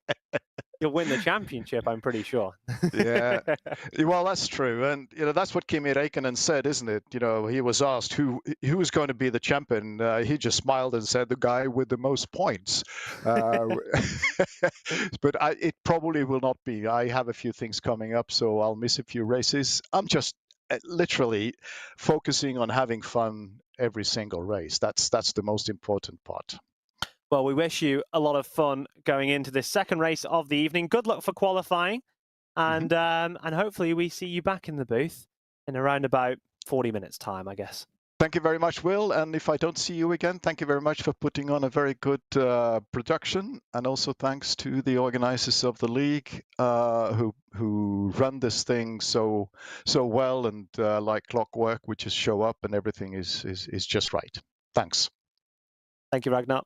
you'll win the championship, I'm pretty sure. Yeah, well, that's true. And, you know, that's what Kimi Räikkönen said, isn't it? You know, he was asked who was going to be the champion. He just smiled and said the guy with the most points. But it probably will not be. I have a few things coming up, so I'll miss a few races. I'm just literally focusing on having fun every single race. That's the most important part. Well, we wish you a lot of fun going into this second race of the evening. Good luck for qualifying, and hopefully we see you back in the booth in around about 40 minutes' time, I guess. Thank you very much, Will. And if I don't see you again, thank you very much for putting on a very good production. And also thanks to the organizers of the league who run this thing so well and like clockwork, we just show up and everything is just right. Thanks. Thank you, Ragnar.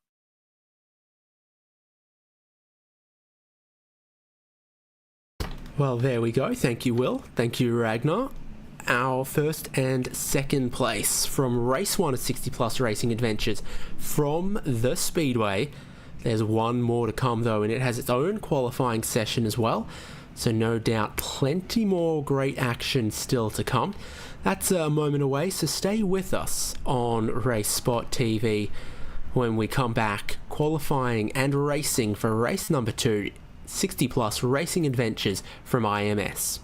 Well, there we go. Thank you, Will. Thank you, Ragnar. Our first and second place from Race 1 of 60 Plus Racing Adventures from the Speedway. There's one more to come, though, and it has its own qualifying session as well. So no doubt plenty more great action still to come. That's a moment away, so stay with us on RaceSpotTV when we come back, qualifying and racing for race number 2, 60 Plus Racing Adventures from IMS.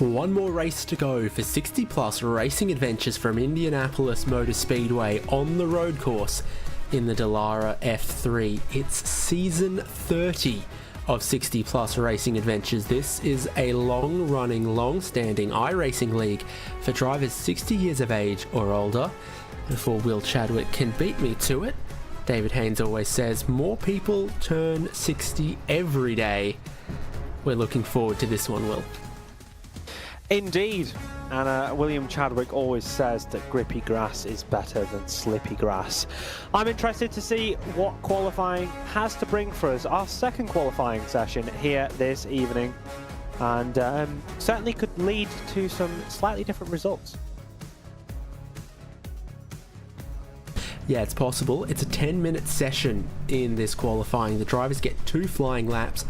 One more race to go for 60 plus racing adventures from Indianapolis Motor Speedway on the road course in the Dallara F3. It's season 30 of 60 plus racing adventures. This is a long-running, long-standing iRacing league for drivers 60 years of age or older. Before Will Chadwick can beat me to it, David Haynes always says more people turn 60 every day. We're looking forward to this one, Will. Indeed, and William Chadwick always says that grippy grass is better than slippy grass. I'm interested to see what qualifying has to bring for us. Our second qualifying session here this evening, and certainly could lead to some slightly different results. Yeah, it's possible. It's a 10-minute session in this qualifying. The drivers get 2 flying laps,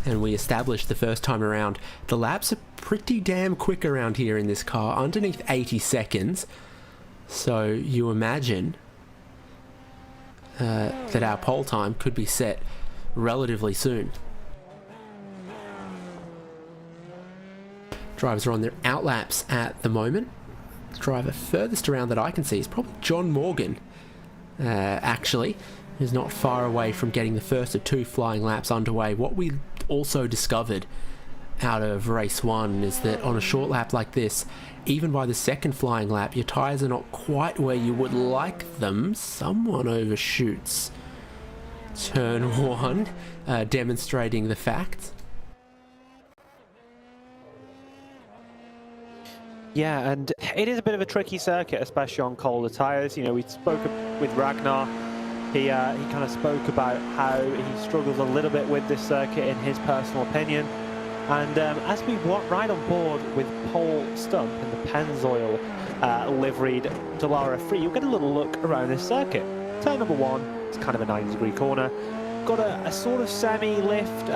and we established the first time around the laps are pretty damn quick around here in this car, underneath 80 seconds. So you imagine that our pole time could be set relatively soon. Drivers are on their out laps at the moment. The driver furthest around that I can see is probably John Morgan, actually, who's not far away from getting the first of 2 flying laps underway. What we also discovered out of race 1 is that on a short lap like this, even by the second flying lap, your tyres are not quite where you would like them. Someone overshoots turn 1, demonstrating the fact. Yeah, and it is a bit of a tricky circuit, especially on colder tyres. You know, we spoke with Ragnar. He kind of spoke about how he struggles a little bit with this circuit in his personal opinion. And as we ride on board with Paul Stump in the Pennzoil liveried Dallara 3, you'll get a little look around this circuit. Turn number 1, it's kind of a 90-degree corner. Got a sort of semi-lift,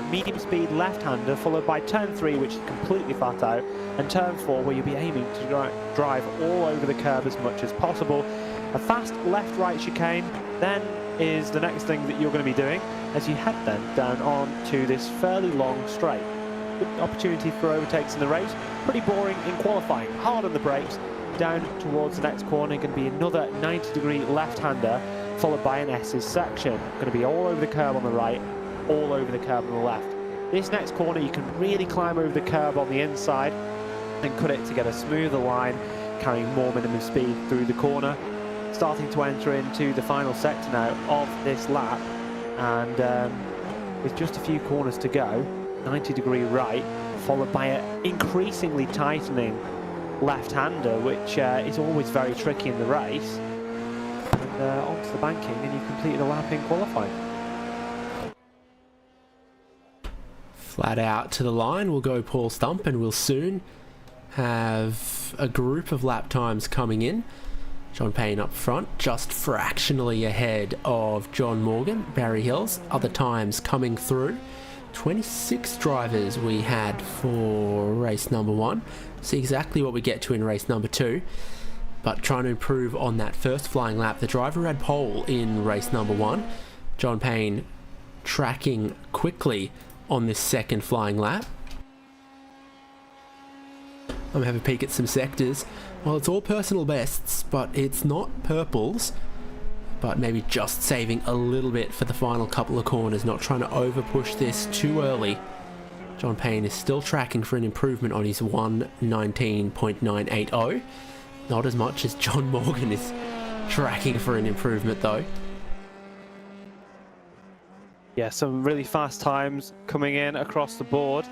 medium-speed left-hander, followed by turn 3, which is completely flat out, and turn 4, where you'll be aiming to drive all over the curb as much as possible. A fast left-right chicane then is the next thing that you're going to be doing as you head then down on to this fairly long straight. Good opportunity for overtakes in the race. Pretty boring in qualifying. Hard on the brakes. Down towards the next corner, going to be another 90-degree left-hander, followed by an S's section. Going to be all over the curb on the right, all over the curb on the left. This next corner, you can really climb over the curb on the inside and cut it to get a smoother line, carrying more minimum speed through the corner. Starting to enter into the final sector now of this lap, and with just a few corners to go, 90-degree right, followed by an increasingly tightening left-hander, which is always very tricky in the race, and onto the banking, and you've completed a lap in qualifying. Flat out to the line will go Paul Stump, and we'll soon have a group of lap times coming in. John Payne up front, just fractionally ahead of John Morgan, Barry Hills. Other times coming through. 26 drivers we had for race number 1. See exactly what we get to in race number 2. But trying to improve on that first flying lap. The driver had pole in race number 1. John Payne tracking quickly on this second flying lap. I'm going to have a peek at some sectors. Well, it's all personal bests, but it's not purples. But maybe just saving a little bit for the final couple of corners, not trying to over push this too early. John Payne is still tracking for an improvement on his 1:19.980. Not as much as John Morgan is tracking for an improvement though. Yeah, some really fast times coming in across the board.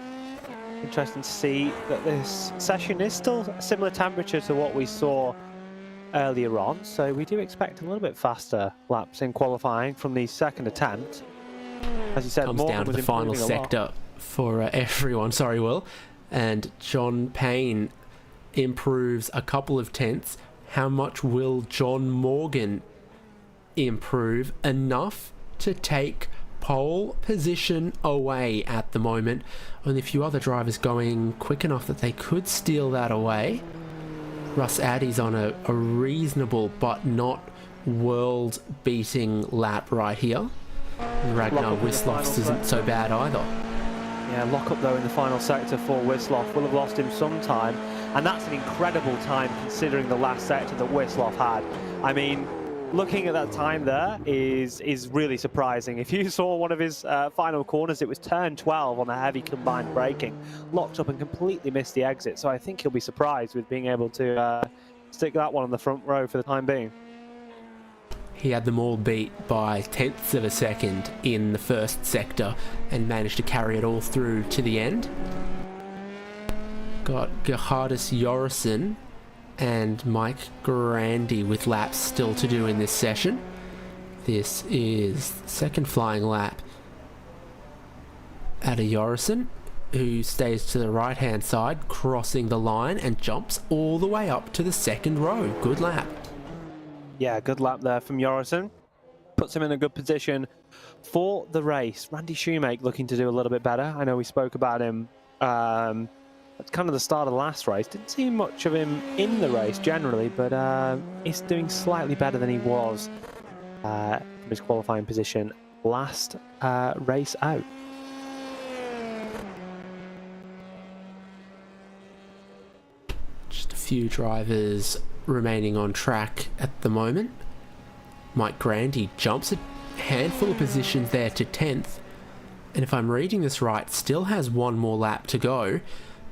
Interesting to see that this session is still a similar temperature to what we saw earlier on, so we do expect a little bit faster laps in qualifying from the second attempt. As you said, comes Morgan down to was the final improving a lot. sector for everyone. Sorry, Will. And John Payne improves a couple of tenths. How much will John Morgan improve? Enough to take pole position away at the moment. Only a few other drivers going quick enough that they could steal that away. Russ Addy's on a reasonable but not world-beating lap right here. Ragnar Wislof's isn't so bad either. Yeah, lock up though in the final sector for Wisloff. Will have lost him some time, and that's an incredible time considering the last sector that Wisloff had. I mean, looking at that time there is really surprising. If you saw one of his final corners, it was turn 12 on the heavy combined braking. Locked up and completely missed the exit, so I think he'll be surprised with being able to stick that one on the front row for the time being. He had them all beat by tenths of a second in the first sector and managed to carry it all through to the end. Got Gerhardus Jorrison and Mike Grandy with laps still to do in this session. This is second flying lap at a Jorrison, who stays to the right hand side, crossing the line and jumps all the way up to the second row. Good lap. Yeah, good lap there from Jorrison. Puts him in a good position for the race. Randy Shoemake looking to do a little bit better. I know we spoke about him at kind of the start of the last race. Didn't see much of him in the race generally, but he's doing slightly better than he was from his qualifying position last race out. Just a few drivers remaining on track at the moment. Mike Grandy jumps a handful of positions there to 10th, and if I'm reading this right, still has one more lap to go.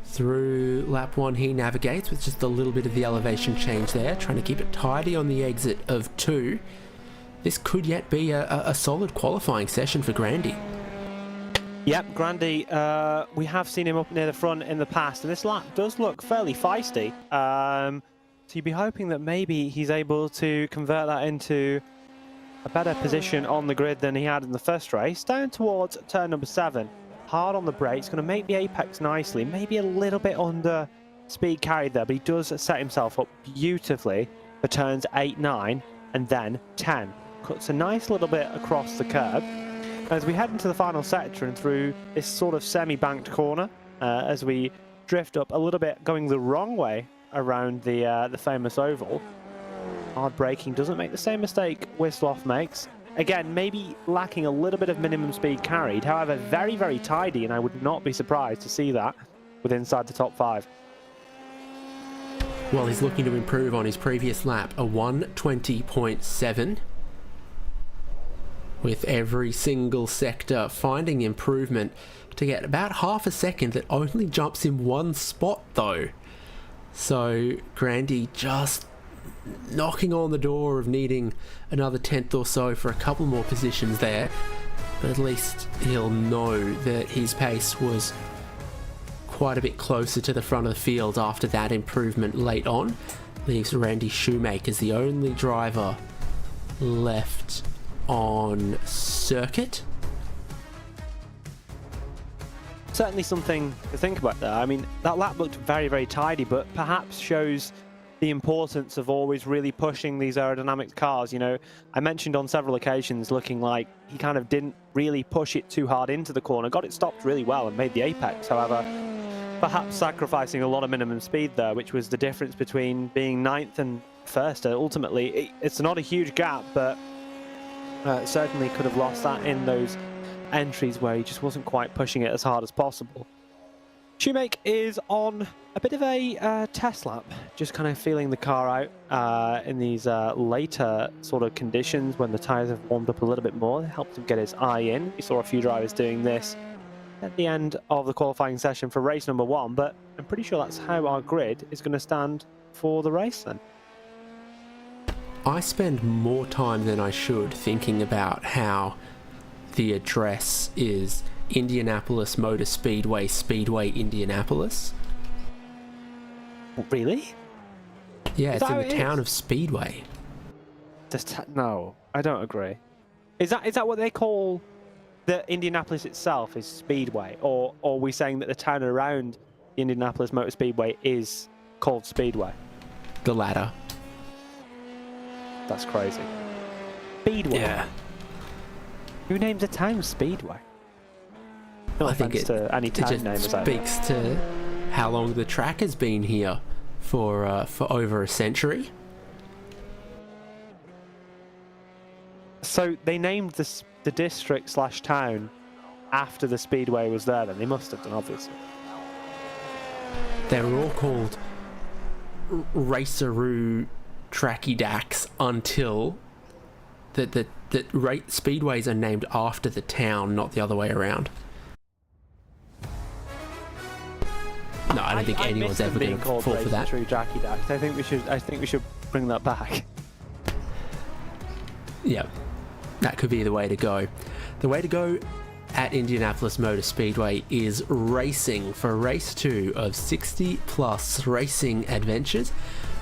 Through lap 1 he navigates with just a little bit of the elevation change there, trying to keep it tidy on the exit of 2. This could yet be a solid qualifying session for Grandy. Yep, Grandy, we have seen him up near the front in the past, and this lap does look fairly feisty. So you'd be hoping that maybe he's able to convert that into a better position on the grid than he had in the first race. Down towards turn number 7. Hard on the brakes, going to make the apex nicely. Maybe a little bit under speed carried there, but he does set himself up beautifully for turns 8, 9, and then 10. Cuts a nice little bit across the curb. As we head into the final sector and through this sort of semi-banked corner, as we drift up a little bit going the wrong way around the famous oval. Hard braking doesn't make the same mistake Wisloff makes. Again, maybe lacking a little bit of minimum speed carried, however, very, very tidy, and I would not be surprised to see that with inside the top 5. Well, he's looking to improve on his previous lap, a 1:20.7. With every single sector finding improvement to get about half a second. That only jumps in one spot though. So Grandy just knocking on the door of needing another 10th or so for a couple more positions there, but at least he'll know that his pace was quite a bit closer to the front of the field after that improvement late on. Leaves Randy Shoemake as the only driver left on circuit. Certainly something to think about there. I mean, that lap looked very, very tidy, but perhaps shows the importance of always really pushing these aerodynamic cars. You know, I mentioned on several occasions looking like he kind of didn't really push it too hard into the corner, got it stopped really well and made the apex. However, perhaps sacrificing a lot of minimum speed there, which was the difference between being 9th and 1st. Ultimately, it's not a huge gap, but certainly could have lost that in those entries where he just wasn't quite pushing it as hard as possible. Shoemake is on a bit of a test lap, just kind of feeling the car out in these later sort of conditions when the tyres have warmed up a little bit more. It helped him get his eye in. We saw a few drivers doing this at the end of the qualifying session for race number 1, but I'm pretty sure that's how our grid is going to stand for the race then. I spend more time than I should thinking about how the address is Indianapolis Motor Speedway, Indianapolis. Really? Yeah, it's in the town of Speedway. No, I don't agree. Is that what they call that Indianapolis itself is Speedway, or are we saying that the town around the Indianapolis Motor Speedway is called Speedway? The latter. That's crazy. Speedway? Yeah. Who names a town Speedway? No I think offense to any town just namers out there. speaks to how long the track has been here for over a century. So they named the district / town after the Speedway was there then? They must have done, obviously. They were all called Raceroo Tracky Dacks until the speedways are named after the town, not the other way around. No, I don't think anyone's ever going to fall for that. True Jackie Dacks. I think we should bring that back. Yeah, that could be the way to go. The way to go at Indianapolis Motor Speedway is racing for race 2 of 60 plus racing adventures.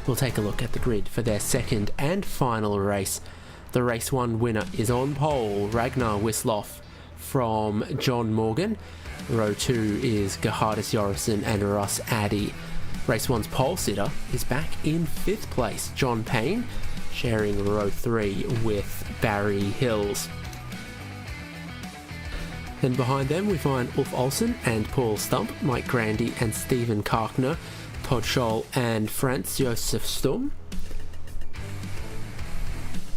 We'll take a look at the grid for their second and final race. The race 1 winner is on pole, Ragnar Wisloff from John Morgan. Row 2 is Gerhardus Jorrison and Russ Addy. Race 1's pole sitter is back in 5th place, John Payne, sharing row 3 with Barry Hills. Then behind them we find Ulf Olsen and Paul Stump, Mike Grandy and Stephen Karkner, Todd Scholl and Franz Josef Stum.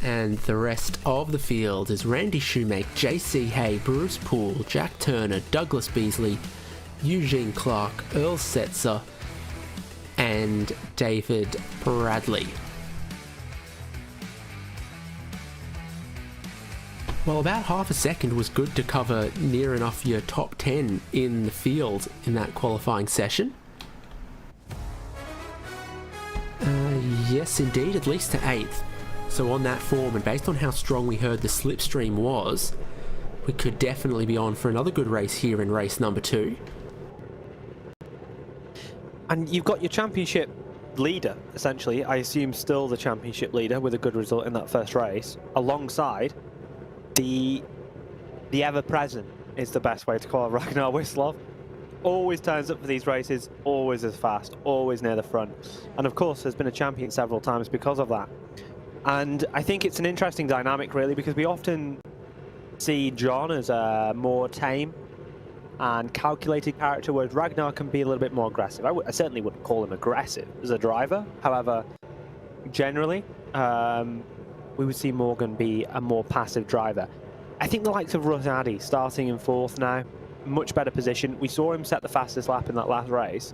And the rest of the field is Randy Shoemake, JC Hay, Bruce Poole, Jack Turner, Douglas Beasley, Eugene Clark, Earl Setzer and David Bradley. Well, about half a second was good to cover near enough your top 10 in the field in that qualifying session. Yes, indeed, at least to 8th. So on that form, and based on how strong we heard the slipstream was, we could definitely be on for another good race here in race number 2. And you've got your championship leader, essentially, I assume still the championship leader with a good result in that first race, alongside the ever-present is the best way to call it, Ragnar Wisloff. Always turns up for these races, always as fast, always near the front. And of course has been a champion several times because of that. And I think it's an interesting dynamic really, because we often see John as a more tame and calculated character, whereas Ragnar can be a little bit more aggressive. I certainly wouldn't call him aggressive as a driver. However, generally, we would see Morgan be a more passive driver. I think the likes of Russ Addy starting in 4th now, much better position. We saw him set the fastest lap in that last race.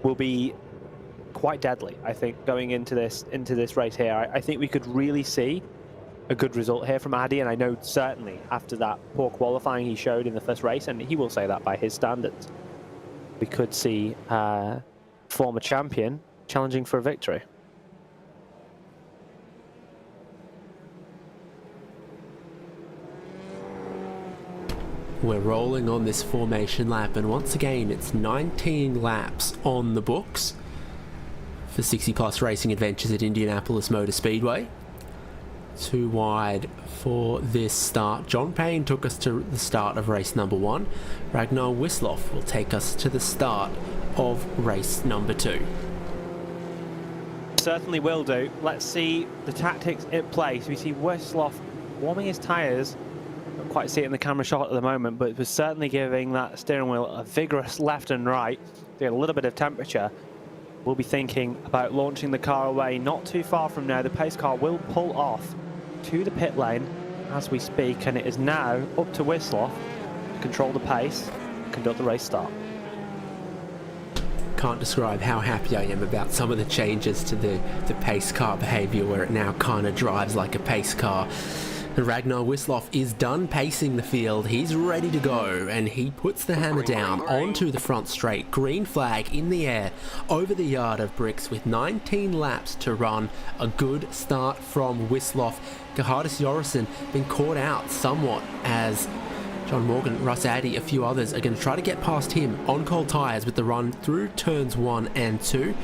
Will be quite deadly, I think, going into this race here. I think we could really see a good result here from Addy, and I know certainly after that poor qualifying he showed in the first race, and he will say that by his standards, we could see former champion challenging for a victory. We're rolling on this formation lap, and once again it's 19 laps on the books for 60 plus racing adventures at Indianapolis Motor Speedway. 2 wide for this start. John Payne took us to the start of race number 1. Ragnar Wisloff will take us to the start of race number 2. Certainly will do. Let's see the tactics at play. So we see Wisloff warming his tyres. Don't quite see it in the camera shot at the moment, but it was certainly giving that steering wheel a vigorous left and right, doing a little bit of temperature. We'll be thinking about launching the car away not too far from now. The pace car will pull off to the pit lane as we speak, and it is now up to Wisloff to control the pace and conduct the race start. Can't describe how happy I am about some of the changes to the pace car behaviour, where it now kind of drives like a pace car. And Ragnar Wisloff is done pacing the field. He's ready to go, and he puts the hammer down onto the front straight. Green flag in the air over the yard of bricks with 19 laps to run. A good start from Wisloff. Gerhardus Jorrison been caught out somewhat as John Morgan, Russ Addy, a few others are going to try to get past him on cold tyres with the run through turns 1 and 2.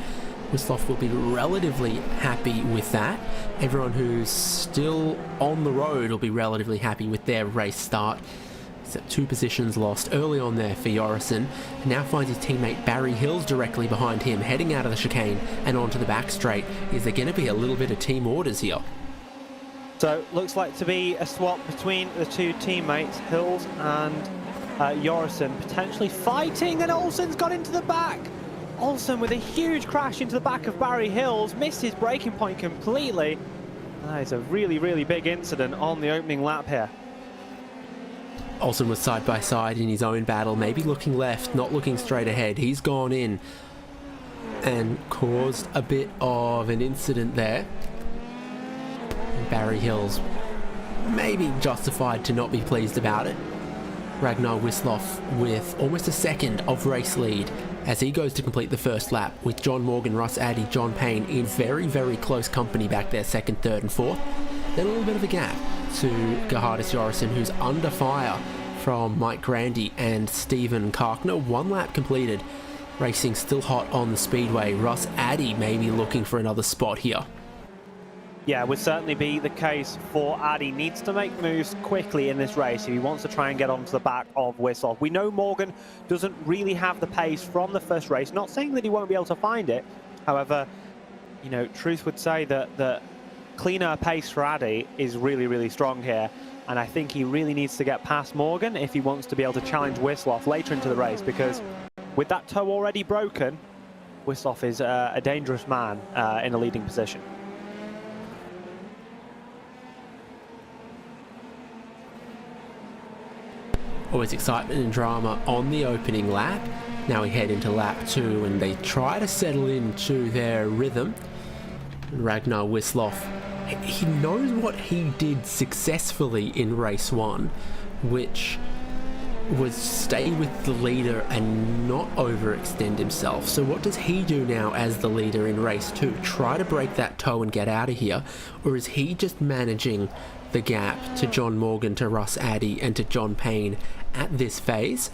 Wisloff will be relatively happy with that. Everyone who's still on the road will be relatively happy with their race start. except 2 positions lost early on there for Jorrison, and now finds his teammate Barry Hills directly behind him, heading out of the chicane and onto the back straight. Is there going to be a little bit of team orders here? So looks like to be a swap between the 2 teammates, Hills and Jorrison, potentially fighting, and Olsen's got into the back. Olsen with a huge crash into the back of Barry Hills, missed his braking point completely. That is a really, really big incident on the opening lap here. Olsen was side by side in his own battle, maybe looking left, not looking straight ahead. He's gone in and caused a bit of an incident there. And Barry Hills maybe justified to not be pleased about it. Ragnar Wisloff with almost a second of race lead as he goes to complete the first lap, with John Morgan, Russ Addy, John Payne in very, very close company back there, 2nd, 3rd and 4th. Then a little bit of a gap to Gerhardus Jorrison, who's under fire from Mike Grandy and Stephen Karkner. 1 lap completed. Racing still hot on the speedway. Russ Addy may be looking for another spot here. Yeah, would certainly be the case for Addy. Needs to make moves quickly in this race if he wants to try and get onto the back of Wisloff. We know Morgan doesn't really have the pace from the first race. Not saying that he won't be able to find it. However, you know, truth would say that cleaner pace for Addy is really, really strong here. And I think he really needs to get past Morgan if he wants to be able to challenge Wisloff later into the race, because with that toe already broken, Wisloff is a dangerous man in a leading position. Always excitement and drama on the opening lap. Now we head into lap 2 and they try to settle into their rhythm. Ragnar Wisloff, he knows what he did successfully in race 1, which was stay with the leader and not overextend himself. So what does he do now as the leader in race 2? Try to break that toe and get out of here? Or is he just managing the gap to John Morgan, to Russ Addy and to John Payne at this phase?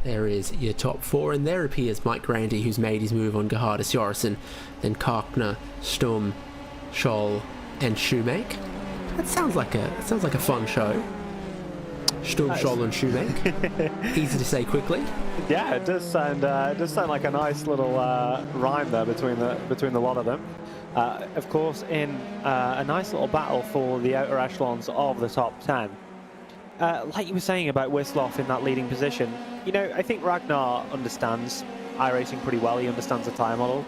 There is your top 4, and there appears Mike Grandy, who's made his move on Gerhardus Jorrison, then Karkner, Sturm, Scholl and Shoemake. That sounds like a fun show. Sturm, Scholl and Shoemake. Easy to say quickly. Yeah, it does sound like a nice little rhyme there between the lot of them. Of course, in a nice little battle for the outer echelons of the top 10. Like you were saying about Wisloff in that leading position, you know, I think Ragnar understands iRacing pretty well. He understands the tyre model.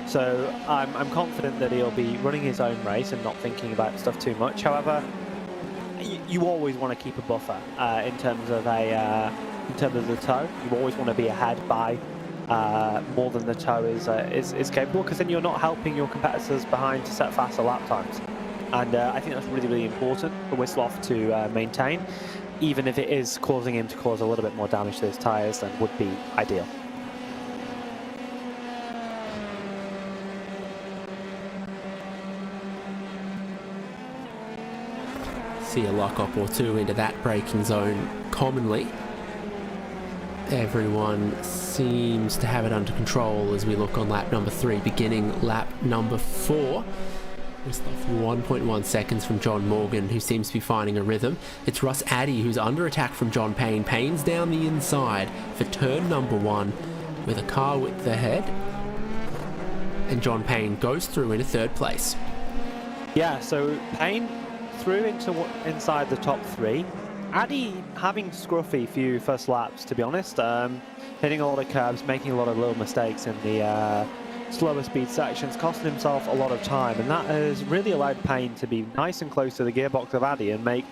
So I'm confident that he'll be running his own race and not thinking about stuff too much. However, you always want to keep a buffer in terms of the toe. You always want to be ahead by more than the toe is capable, because then you're not helping your competitors behind to set faster lap times. And I think that's really, really important for Wisloff to maintain, even if it is causing him to cause a little bit more damage to his tyres than would be ideal. See a lock-up or 2 into that braking zone commonly. Everyone seems to have it under control as we look on lap number 3, beginning lap number 4. Wisloff 1.1 seconds from John Morgan, who seems to be finding a rhythm. It's Russ Addy who's under attack from John Payne. Payne's down the inside for turn number 1 with a car width ahead. And John Payne goes through into 3rd place. Yeah, so Payne through inside the top 3. Addy having scruffy few first laps, to be honest. Hitting a lot of curbs, making a lot of little mistakes in the slower speed sections, costing himself a lot of time, and that has really allowed Payne to be nice and close to the gearbox of Addy and make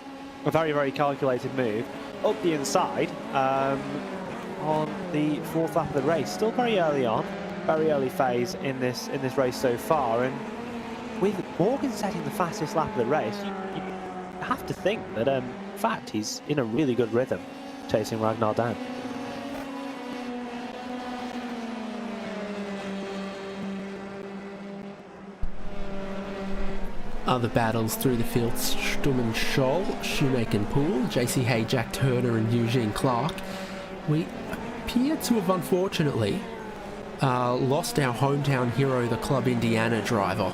a very, very calculated move up the inside on the 4th lap of the race. Still very early on, very early phase in this race so far, and with Morgan setting the fastest lap of the race, you have to think that in fact he's in a really good rhythm chasing Ragnar down. Other battles through the field: Sturm and Scholl, Shoemake and Poole, JC Hay, Jack Turner and Eugene Clark. We appear to have unfortunately lost our hometown hero, the Club Indiana driver.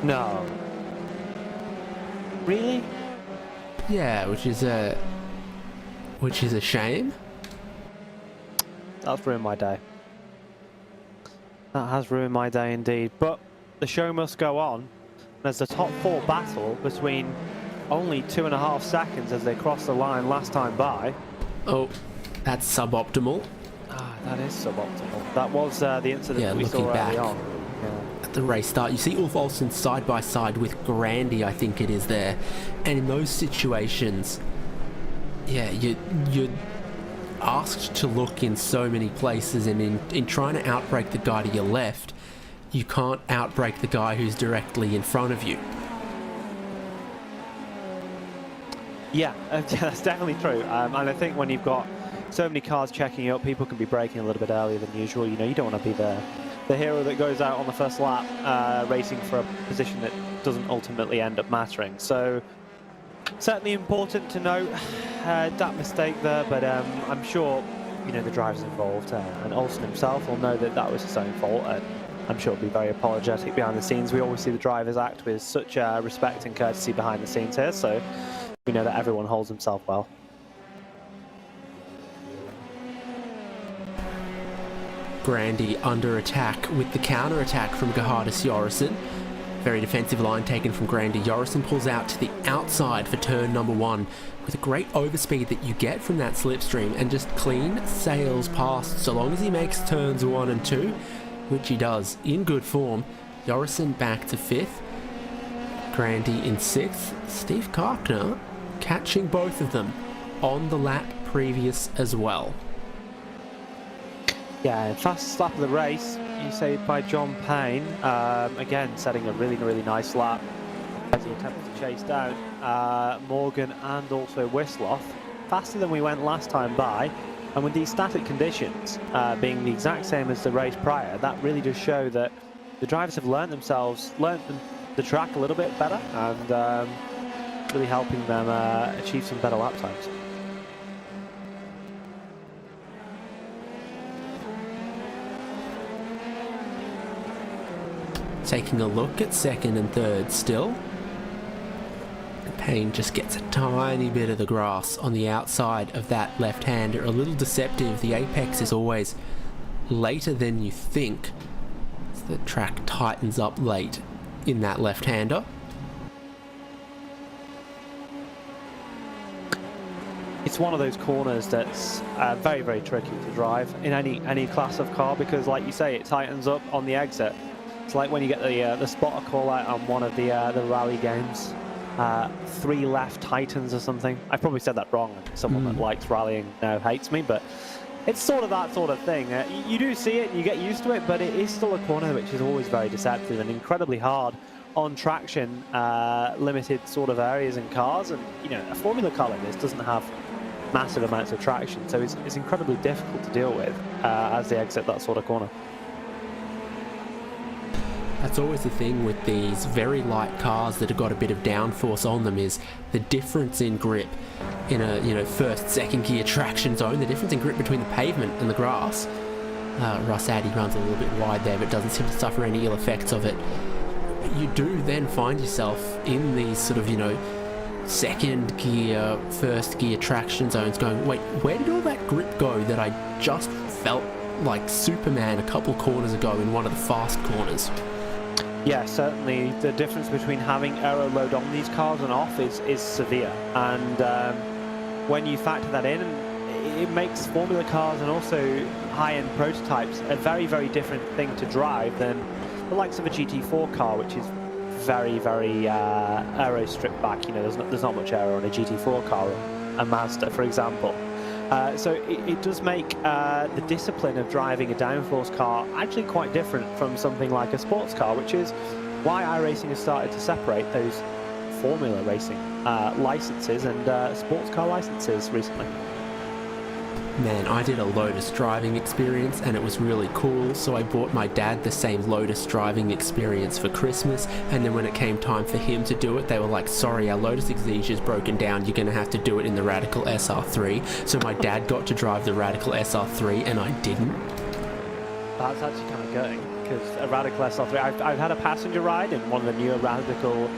No. Really? Yeah, which is a shame. That's ruined my day. That has ruined my day indeed. But the show must go on. There's the top 4 battle between only 2.5 seconds as they crossed the line last time by. Oh, that's suboptimal. Ah, that is suboptimal. That was the incident that we saw early on. Yeah. At the race start, you see Ulf Olsen side by side with Grandy, I think it is there. And in those situations, yeah, you're asked to look in so many places, and in trying to outbrake the guy to your left, you can't outbrake the guy who's directly in front of you. Yeah, that's definitely true. And I think when you've got so many cars checking up, people can be braking a little bit earlier than usual. You know, you don't want to be the hero that goes out on the first lap racing for a position that doesn't ultimately end up mattering. So certainly important to note that mistake there, but I'm sure, you know, the drivers involved and Olsen himself will know that that was his own fault, and I'm sure he'll be very apologetic behind the scenes. We always see the drivers act with such respect and courtesy behind the scenes here, so we know that everyone holds himself well. Grandy under attack with the counter attack from Gerhardus Jorrison. Very defensive line taken from Grandy. Jorrison pulls out to the outside for turn number 1 with a great overspeed that you get from that slipstream, and just clean sails past so long as he makes turns 1 and 2, which he does in good form. Jorrison back to 5th. Grandy in 6th. Steve Karkner catching both of them on the lap previous as well. Yeah, fastest lap of the race, you say, by John Payne. Again, setting a really, really nice lap as he attempts to chase down Morgan and also Wisloff. Faster than we went last time by, and with these static conditions being the exact same as the race prior, that really does show that the drivers have learned the track a little bit better, and really helping them achieve some better lap times. Taking a look at 2nd and 3rd still. Payne just gets a tiny bit of the grass on the outside of that left-hander. A little deceptive. The apex is always later than you think. The track tightens up late in that left-hander. It's one of those corners that's very, very tricky to drive in any class of car, because, like you say, it tightens up on the exit. It's like when you get the spotter call out on one of the rally games, 3 left Titans or something. I probably said that wrong. Someone that likes rallying now hates me, but it's sort of that sort of thing. You do see it and you get used to it, but it is still a corner which is always very deceptive and incredibly hard on traction limited sort of areas and cars. And you know, a Formula car like this doesn't have massive amounts of traction, so it's incredibly difficult to deal with as they exit that sort of corner. That's always the thing with these very light cars that have got a bit of downforce on them, is the difference in grip in a first, second gear traction zone, the difference in grip between the pavement and the grass. Russ Addy runs a little bit wide there, but doesn't seem to suffer any ill effects of it. But you do then find yourself in these sort of, second gear, first gear traction zones going, wait, where did all that grip go that I just felt like Superman a couple corners ago in one of the fast corners? Yeah, certainly the difference between having aero load on these cars and off is severe, and when you factor that in, it makes Formula cars and also high-end prototypes a very, very different thing to drive than the likes of a GT4 car, which is very, very aero stripped back. You know, there's not much aero on a GT4 car, a Mazda, for example. So it does make the discipline of driving a downforce car actually quite different from something like a sports car, which is why iRacing has started to separate those Formula racing licenses and sports car licenses recently. Man, I did a Lotus driving experience and it was really cool, so I bought my dad the same Lotus driving experience for Christmas, and then when it came time for him to do it, they were like, sorry, our Lotus Exigua's broken down, you're going to have to do it in the Radical SR3. So my dad got to drive the Radical SR3 and I didn't. That's actually kind of gutting, because a Radical SR3, I've had a passenger ride in one of the newer Radical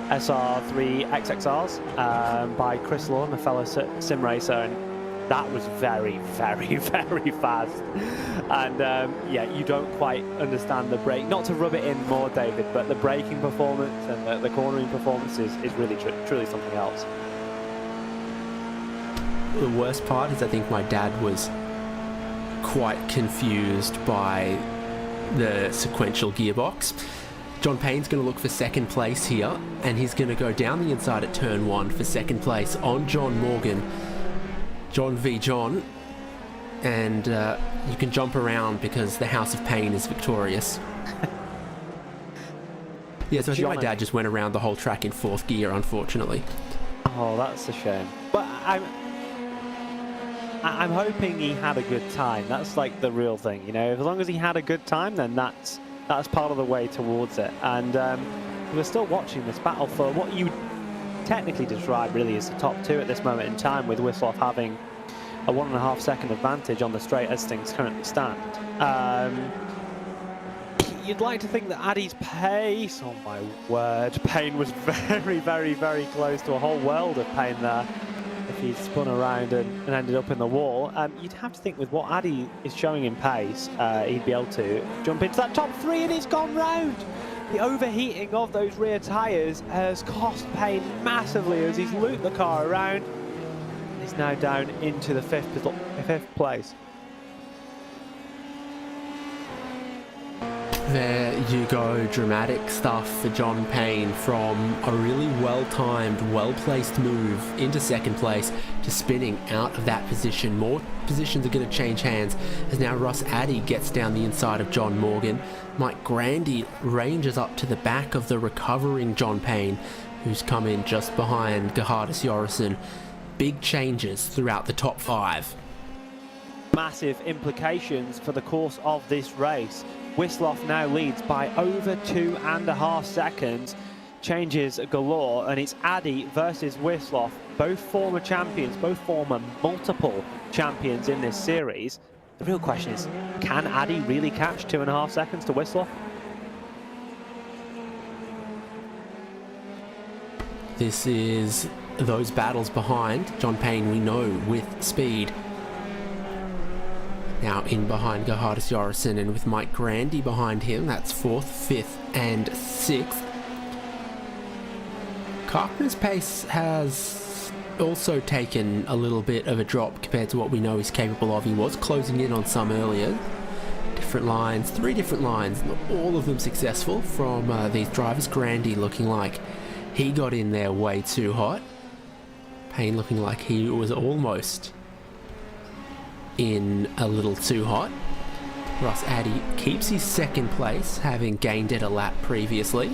SR3 XXRs by Chris Law, a fellow sim racer, and that was very, very, very fast. And yeah, you don't quite understand the brake. Not to rub it in more, David, but the braking performance and the cornering performance is really truly something else. The worst part is I think my dad was quite confused by the sequential gearbox. John Payne's going to look for second place here, and he's going to go down the inside at turn 1 for second place on John Morgan. John v John, and you can jump around because the House of Payne is victorious. Yeah, so I think my dad just went around the whole track in 4th gear, unfortunately. Oh, that's a shame. But I'm hoping he had a good time. That's like the real thing, you know. As long as he had a good time, then that's part of the way towards it. And we're still watching this battle for what you technically describe really as the top 2 at this moment in time, with Wislaw having a 1.5 second advantage on the straight as things currently stand. You'd like to think that Addy's pace, oh my word, Payne was very, very, very close to a whole world of pain there if he'd spun around and ended up in the wall. You'd have to think with what Addy is showing in pace, he'd be able to jump into that top 3, and he's gone round. The overheating of those rear tyres has cost Payne massively as he's looped the car around. He's now down into the 5th place. There you go, dramatic stuff for John Payne, from a really well-timed, well-placed move into second place to spinning out of that position. More positions are going to change hands as now Ross Addy gets down the inside of John Morgan. Mike Grandy ranges up to the back of the recovering John Payne, who's come in just behind Gerhardus Jorrison. Big changes throughout the top 5. Massive implications for the course of this race. Wislaw now leads by over 2.5 seconds. Changes galore, and it's Addy versus Wislaw, both former champions, both former multiple champions in this series. The real question is, can Addy really catch 2.5 seconds to Wislaw? This is those battles behind. John Payne, we know, with speed. Now in behind Gerhardus Jorrison, and with Mike Grandy behind him, that's 4th, 5th and 6th. Carpenter's pace has also taken a little bit of a drop compared to what we know he's capable of. He was closing in on some earlier. Different lines, 3 different lines, all of them successful from these drivers. Grandy looking like he got in there way too hot. Payne looking like he was almost in a little too hot. Ross Addy keeps his second place, having gained it a lap previously.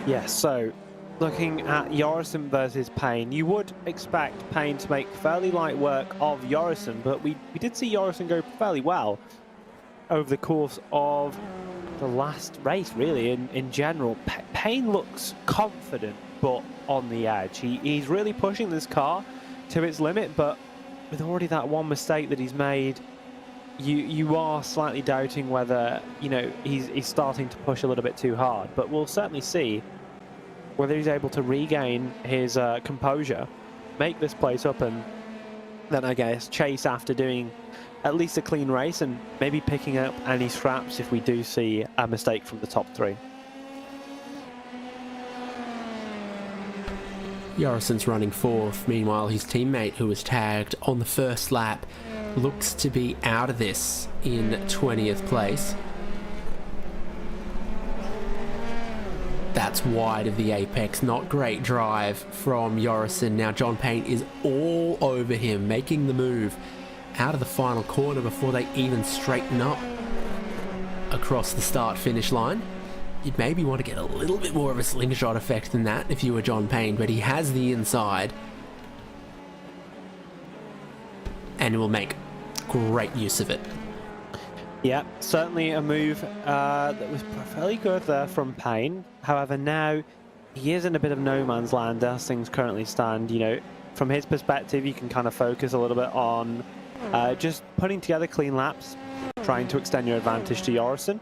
Yes, so looking at Jorrison versus Payne, you would expect Payne to make fairly light work of Jorrison, but we did see Jorrison go fairly well over the course of the last race, really, in general. Payne looks confident, but on the edge. He's really pushing this car to its limit, but with already that one mistake that he's made, you are slightly doubting whether, you know, he's starting to push a little bit too hard. But we'll certainly see whether he's able to regain his composure, make this place up, and then I guess chase after doing at least a clean race and maybe picking up any scraps if we do see a mistake from the top 3. Jorrison's running 4th. Meanwhile, his teammate, who was tagged on the first lap, looks to be out of this in 20th place. That's wide of the apex. Not great drive from Jorrison. Now John Payne is all over him, making the move out of the final corner before they even straighten up across the start-finish line. You'd maybe want to get a little bit more of a slingshot effect than that if you were John Payne, but he has the inside and will make great use of it. Yeah, certainly a move that was fairly good there from Payne. However, now he is in a bit of no man's land as things currently stand. You know, from his perspective, you can kind of focus a little bit on just putting together clean laps, trying to extend your advantage to Jorrison.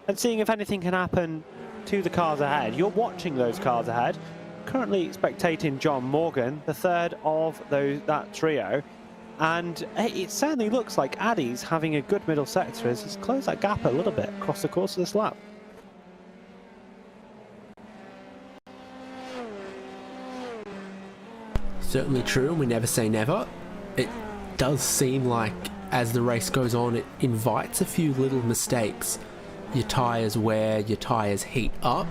and seeing if anything can happen to the cars ahead. You're watching those cars ahead, currently spectating John Morgan, the third of that trio, and it certainly looks like Addy's having a good middle sector as he's closed that gap a little bit across the course of this lap. Certainly true, and we never say never. It does seem like as the race goes on, it invites a few little mistakes. Your tyres wear, your tyres heat up,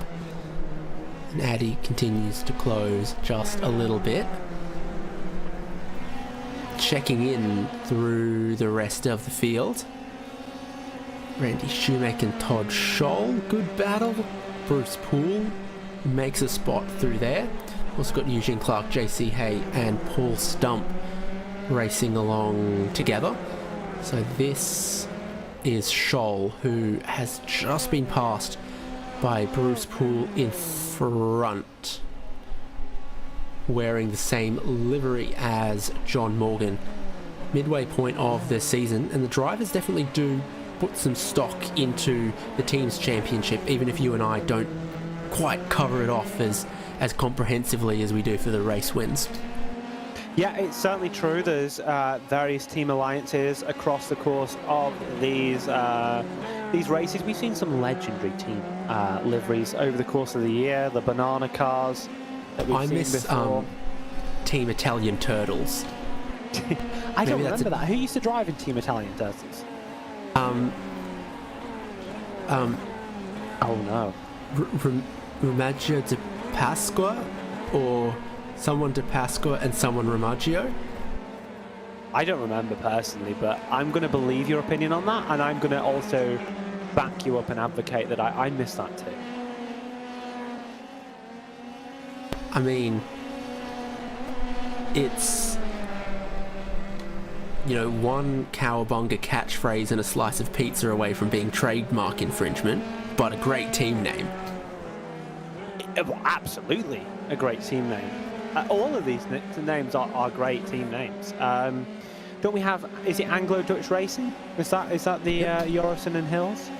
and Addy continues to close just a little bit. Checking in through the rest of the field. Randy Shoemaker and Todd Scholl, good battle. Bruce Poole makes a spot through there. Also got Eugene Clark, JC Hay and Paul Stump racing along together. So this is Scholl, who has just been passed by Bruce Poole in front, wearing the same livery as John Morgan. Midway point of the season, and the drivers definitely do put some stock into the team's championship, even if you and I don't quite cover it off as comprehensively as we do for the race wins. Yeah, it's certainly true. There's various team alliances across the course of these races. We've seen some legendary team liveries over the course of the year. The banana cars that we've seen before. Team Italian Turtles. I don't remember that. Who used to drive in Team Italian Turtles? Oh no. Remaggio de Pasqua, or someone de Pasqua and someone Remaggio? I don't remember personally, but I'm going to believe your opinion on that, and I'm going to also back you up and advocate that I missed that too. I mean, it's, you know, one cowabunga catchphrase and a slice of pizza away from being trademark infringement, but a great team name. Absolutely a great team name. All of these names are great team names. Don't we have, is it Anglo-Dutch Racing? Is that the Jorrison and Hills?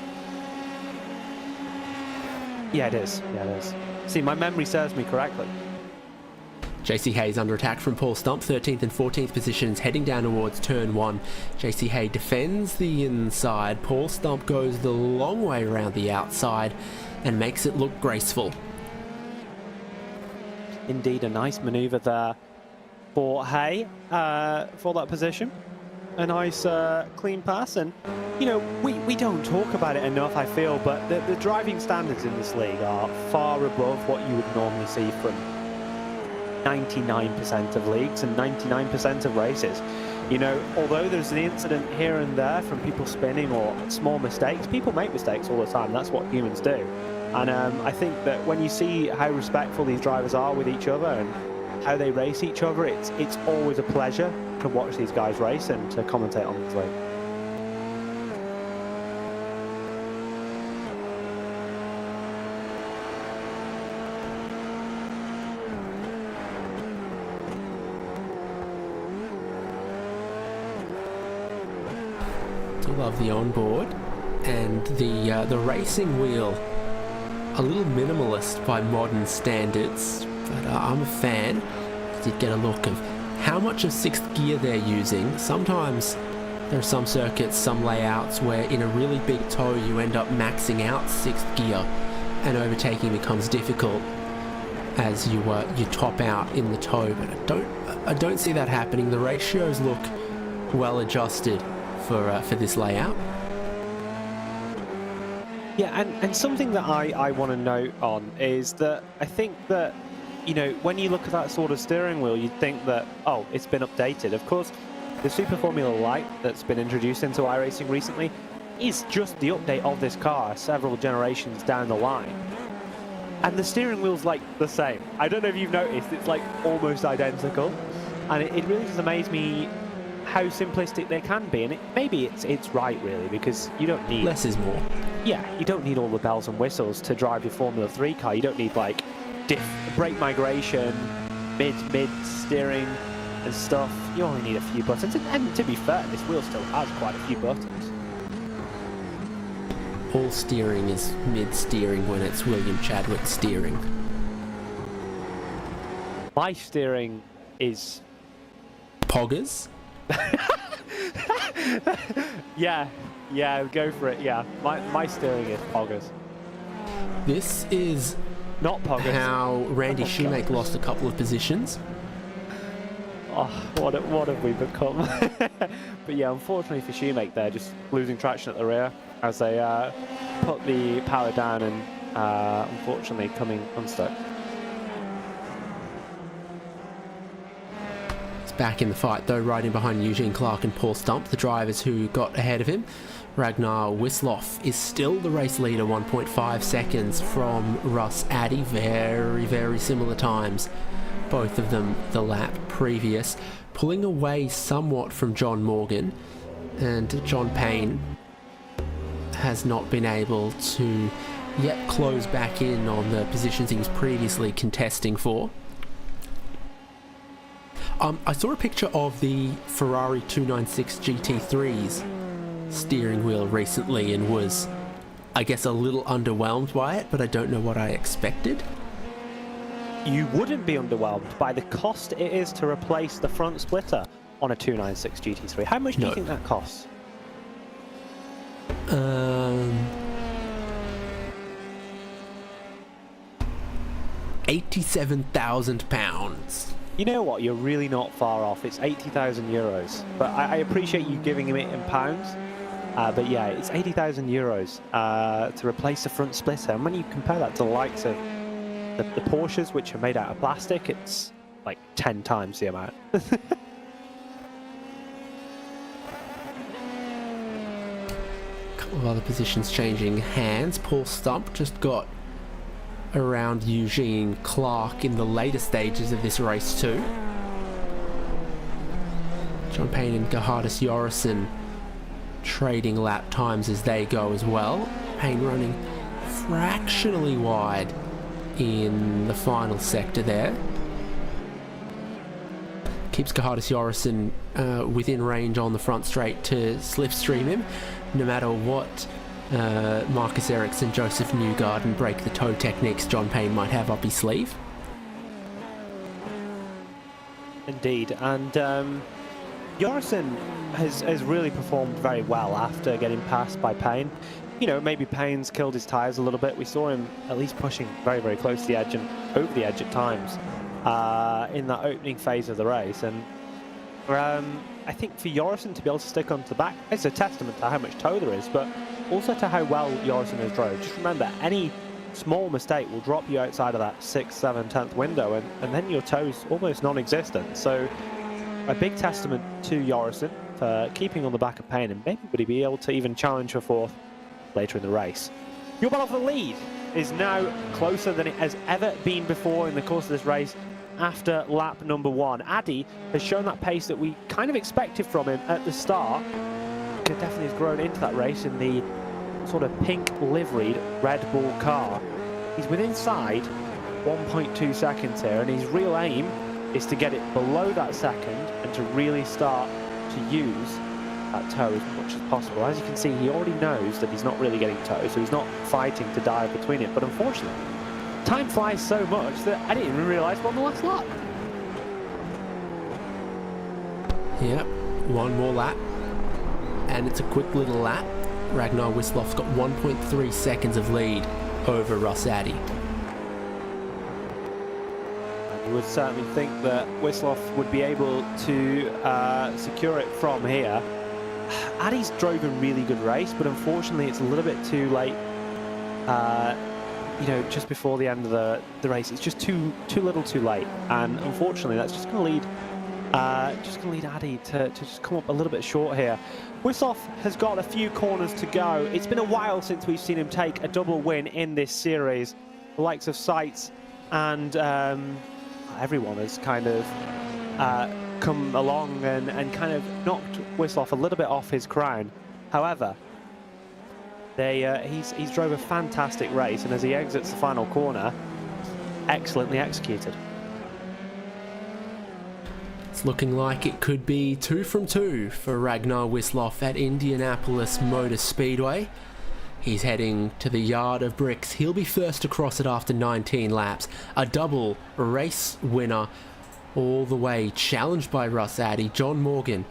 Yeah, it is. Yeah, it is. See, my memory serves me correctly. JC Hayes under attack from Paul Stump, 13th and 14th positions, heading down towards turn 1. JC Hay defends the inside. Paul Stump goes the long way around the outside and makes it look graceful. Indeed, a nice manoeuvre there for Hay for that position. A nice clean pass, and you know, we don't talk about it enough, I feel, but the driving standards in this league are far above what you would normally see from 99% of leagues and 99% of races. You know, although there's an incident here and there from people spinning or small mistakes, people make mistakes all the time. That's what humans do. And I think that when you see how respectful these drivers are with each other and how they race each other, it's always a pleasure to watch these guys race and to commentate on this league. Love the onboard and the racing wheel, a little minimalist by modern standards, but I'm a fan. Did get a look of how much of 6th gear they're using. Sometimes there are some circuits, some layouts where in a really big toe you end up maxing out 6th gear and overtaking becomes difficult as you top out in the toe, but I don't see that happening. The ratios look well adjusted for this layout. Yeah, and something that I want to note on is that I think that, you know, when you look at that sort of steering wheel, you'd think that, oh, it's been updated. Of course, the Super Formula Light that's been introduced into iRacing recently is just the update of this car several generations down the line. And the steering wheel's like the same. I don't know if you've noticed, it's like almost identical. And it really does amaze me how simplistic they can be, and maybe it's right really, because you don't need less is more. Yeah, you don't need all the bells and whistles to drive your Formula 3 car. You don't need like brake migration, mid steering and stuff. You only need a few buttons, and to be fair, this wheel still has quite a few buttons. all steering is mid-steering when it's William Chadwick steering. My steering is... Poggers? yeah, go for it, yeah. My steering is poggers. This is not poggers. How Randy Shoemake lost a couple of positions. Oh, what have we become? But yeah, unfortunately for Shoemake, they're just losing traction at the rear as they put the power down and unfortunately coming unstuck. He's back in the fight though, right in behind Eugene Clark and Paul Stump, the drivers who got ahead of him. Ragnar Wisloff is still the race leader, 1.5 seconds from Russ Addy. Very, very similar times. Both of them the lap previous. Pulling away somewhat from John Morgan. And John Payne has not been able to yet close back in on the positions he was previously contesting for. I saw a picture of the Ferrari 296 GT3's steering wheel recently and was, I guess, a little underwhelmed by it, but I don't know what I expected. You wouldn't be underwhelmed by the cost it is to replace the front splitter on a 296 GT3. How much do you think that costs? £87,000. You know what? You're really not far off. It's 80,000 euros. But I appreciate you giving him it in pounds. But yeah, it's 80,000 euros to replace the front splitter. And when you compare that to the likes of the Porsches, which are made out of plastic, it's like 10 times the amount. A couple of other positions changing hands. Paul Stump just got around Eugene Clark in the later stages of this race too. John Payne and Gerhardus Jorrison trading lap times as they go as well. Payne running fractionally wide in the final sector there. Keeps Gerhardus Jorrison within range on the front straight to slipstream him, no matter what Marcus Ericsson, Joseph Newgarden and break the toe techniques John Payne might have up his sleeve. Indeed, and Jorrison has really performed very well after getting passed by Payne. You know, maybe Payne's killed his tyres a little bit. We saw him at least pushing very, very close to the edge and over the edge at times in that opening phase of the race. And I think for Jorrison to be able to stick onto the back, it's a testament to how much toe there is, but also to how well Jorrison has drove. Just remember, any small mistake will drop you outside of that 6th, 7th, 10th window, and then your toe's almost non-existent. So a big testament to Jorrison for keeping on the back of Payne, and maybe would he be able to even challenge for 4th later in the race. Your battle for the lead is now closer than it has ever been before in the course of this race after lap number 1. Addy has shown that pace that we kind of expected from him at the start. He definitely has grown into that race in the sort of pink liveried Red Bull car. He's within inside 1.2 seconds here, and his real aim is to get it below that second and to really start to use that toe as much as possible. As you can see, he already knows that he's not really getting toe, so he's not fighting to dive between it. But unfortunately, time flies so much that I didn't even realise we're on the last lap. Yep, one more lap, and it's a quick little lap. Ragnar Wisloff's got 1.3 seconds of lead over Russ Addy. You would certainly think that Wisloff would be able to secure it from here. Addy's drove a really good race, but unfortunately it's a little bit too late. You know, just before the end of the race, it's just too little too late, and unfortunately that's just going to lead Addy to just come up a little bit short here. Wisloff has got a few corners to go. It's been a while since we've seen him take a double win in this series. The likes of Seitz and everyone has kind of come along and kind of knocked Wisloff a little bit off his crown. However, he's drove a fantastic race, and as he exits the final corner, excellently executed. It's looking like it could be 2 from 2 for Ragnar Wisloff at Indianapolis Motor Speedway. He's heading to the yard of bricks. He'll be first across it after 19 laps. A double race winner all the way, challenged by Russ Addy. John Morgan,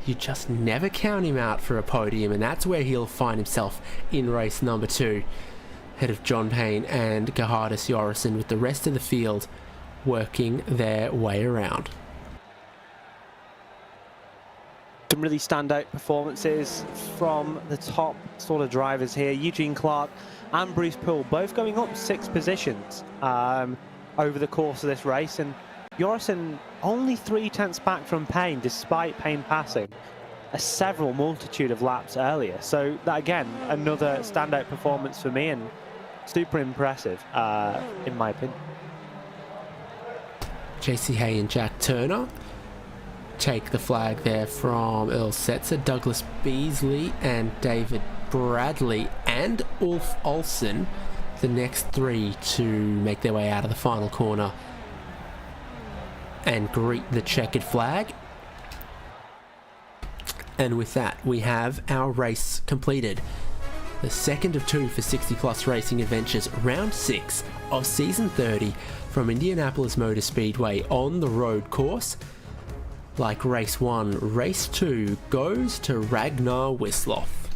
you just never count him out for a podium, and that's where he'll find himself in race number 2, ahead of John Payne and Gerhardus Jorrison, with the rest of the field working their way around. Some really standout performances from the top sort of drivers here. Eugene Clark and Bruce Poole both going up 6 positions over the course of this race, and Jorrison only 3/10 back from Payne, despite Payne passing a multitude of laps earlier. So that, again, another standout performance for me, and super impressive in my opinion. JC Hay and Jack Turner take the flag there from Earl Setzer. Douglas Beasley and David Bradley and Ulf Olsen, the next 3 to make their way out of the final corner and greet the checkered flag. And with that, we have our race completed. The second of 2 for 60 Plus Racing Adventures, round 6 of season 30 from Indianapolis Motor Speedway on the road course. Like race 1, race 2 goes to Ragnar Wisloff.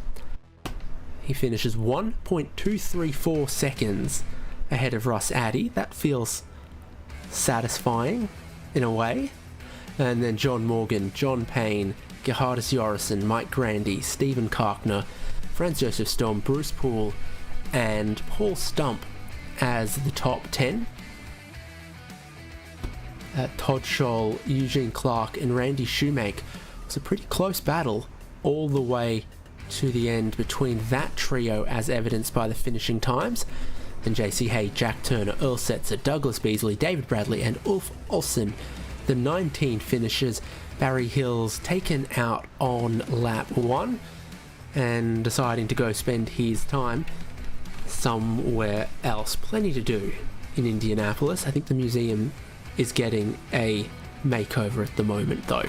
He finishes 1.234 seconds ahead of Russ Addy. That feels satisfying in a way. And then John Morgan, John Payne, Gerhardus Jorrison, Mike Grandy, Stephen Karkner, Franz Josef Storm, Bruce Poole and Paul Stump as the top 10. Todd Scholl, Eugene Clark and Randy Shoemake. It was a pretty close battle all the way to the end between that trio, as evidenced by the finishing times. And JC Hay, Jack Turner, Earl Setzer, Douglas Beasley, David Bradley and Ulf Olsen, the 19 finishers. Barry Hills taken out on lap 1 and deciding to go spend his time somewhere else. Plenty to do in Indianapolis. I think the museum is getting a makeover at the moment, though.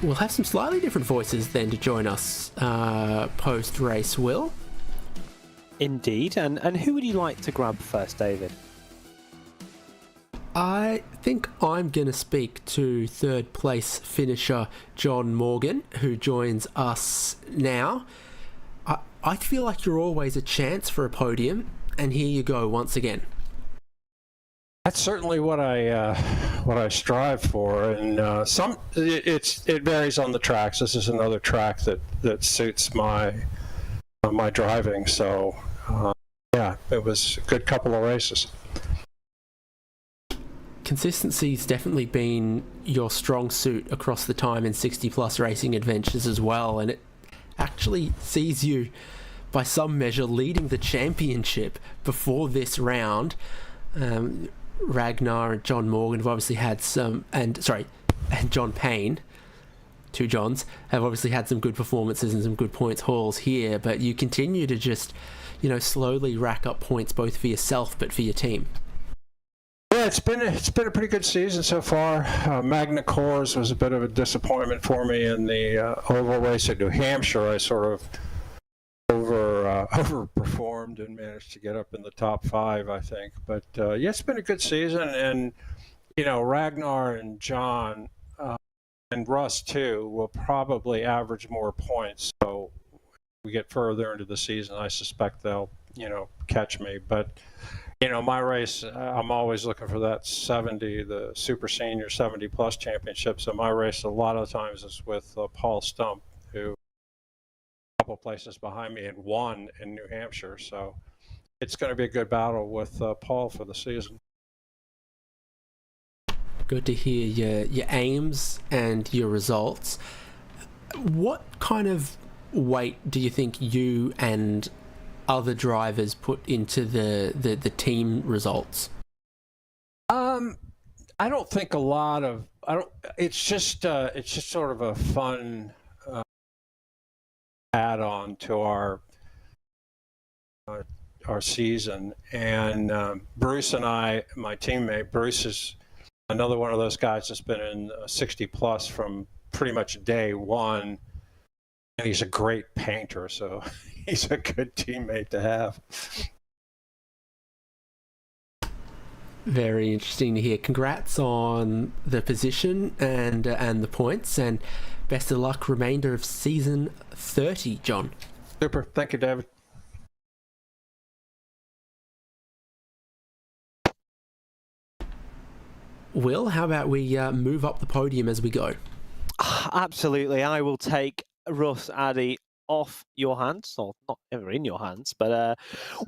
We'll have some slightly different voices then to join us post-race, Will. Indeed, and who would you like to grab first, David? I think I'm going to speak to third place finisher John Morgan, who joins us now. I feel like you're always a chance for a podium, and here you go once again. That's certainly what I strive for, and it varies on the tracks. This is another track that suits my driving. So yeah, it was a good couple of races. Consistency's definitely been your strong suit across the time in 60 Plus Racing Adventures as well, and it actually sees you, by some measure, leading the championship before this round. Ragnar and John Morgan have obviously had some, and John Payne, 2 Johns, have obviously had some good performances and some good points hauls here, but you continue to just, slowly rack up points both for yourself but for your team. Yeah, it's been a pretty good season so far. Magna Coors was a bit of a disappointment for me in the oval race at New Hampshire. I sort of overperformed and managed to get up in the top 5, I think. But yeah, it's been a good season, and Ragnar and John and Russ too will probably average more points. So we get further into the season, I suspect they'll catch me. But my race, I'm always looking for that 70, the Super Senior 70 Plus Championship. So my race a lot of times is with Paul Stump, who couple places behind me and won in New Hampshire, so it's going to be a good battle with Paul for the season. Good to hear your aims and your results. What kind of weight do you think you and other drivers put into the team results? I don't think a lot of. It's just sort of a fun add-on to our season, and Bruce and I, my teammate Bruce, is another one of those guys that's been in 60 plus from pretty much day one. And he's a great painter, so he's a good teammate to have. Very interesting to hear. Congrats on the position and the points, and best of luck remainder of season 30, John. Super. Thank you, David. Will, how about we move up the podium as we go? Absolutely. I will take Russ Addy off your hands, or not ever in your hands, but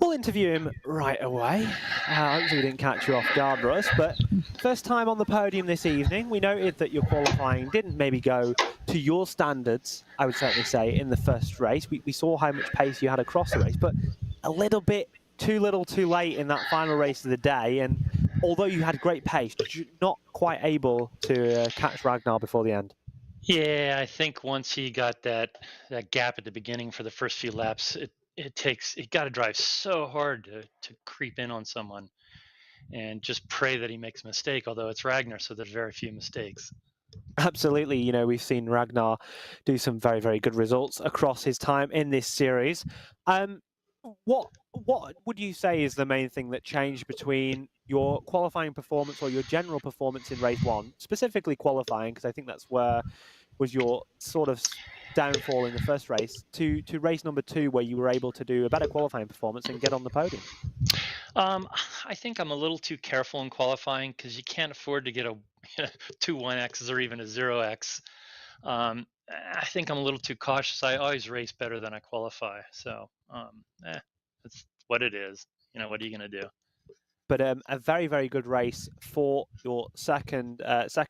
we'll interview him right away. Hopefully we didn't catch you off guard, Russ, but first time on the podium this evening. We noted that your qualifying didn't maybe go to your standards, I would certainly say, in the first race. We saw how much pace you had across the race, but a little bit too little too late in that final race of the day, and although you had great pace, you're not quite able to catch Ragnar before the end. Yeah, I think once he got that gap at the beginning for the first few laps, it got to drive so hard to creep in on someone, and just pray that he makes a mistake. Although it's Ragnar, so there's very few mistakes. Absolutely, you know, we've seen Ragnar do some very, very good results across his time in this series. What would you say is the main thing that changed between your qualifying performance or your general performance in race one, specifically qualifying, because I think that's where was your sort of downfall in the first race, to race number 2, where you were able to do a better qualifying performance and get on the podium? I think I'm a little too careful in qualifying because you can't afford to get a 2 1Xs or even a 0X. I think I'm a little too cautious. I always race better than I qualify. So that's what it is. You know, what are you going to do? But a very, very good race for your second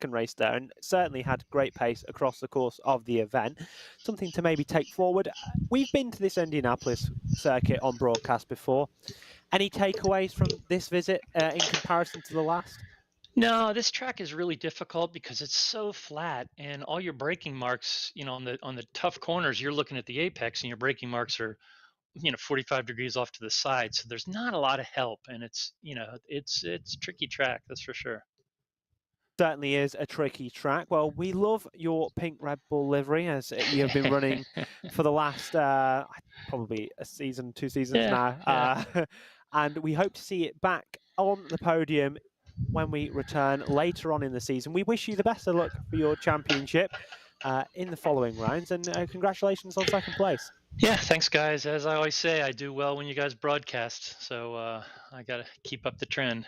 race there, and certainly had great pace across the course of the event. Something to maybe take forward. We've been to this Indianapolis circuit on broadcast before. Any takeaways from this visit in comparison to the last? No, this track is really difficult because it's so flat, and all your braking marks, you know, on the tough corners, you're looking at the apex, and your braking marks are, 45 degrees off to the side. So there's not a lot of help, and it's tricky track, that's for sure. Certainly is a tricky track. Well, we love your pink Red Bull livery, as you have been running for the last probably a season, 2 seasons now. Yeah. And we hope to see it back on the podium when we return later on in the season. We wish you the best of luck for your championship in the following rounds, and congratulations on second place. Yeah, thanks, guys. As I always say, I do well when you guys broadcast, so I got to keep up the trend.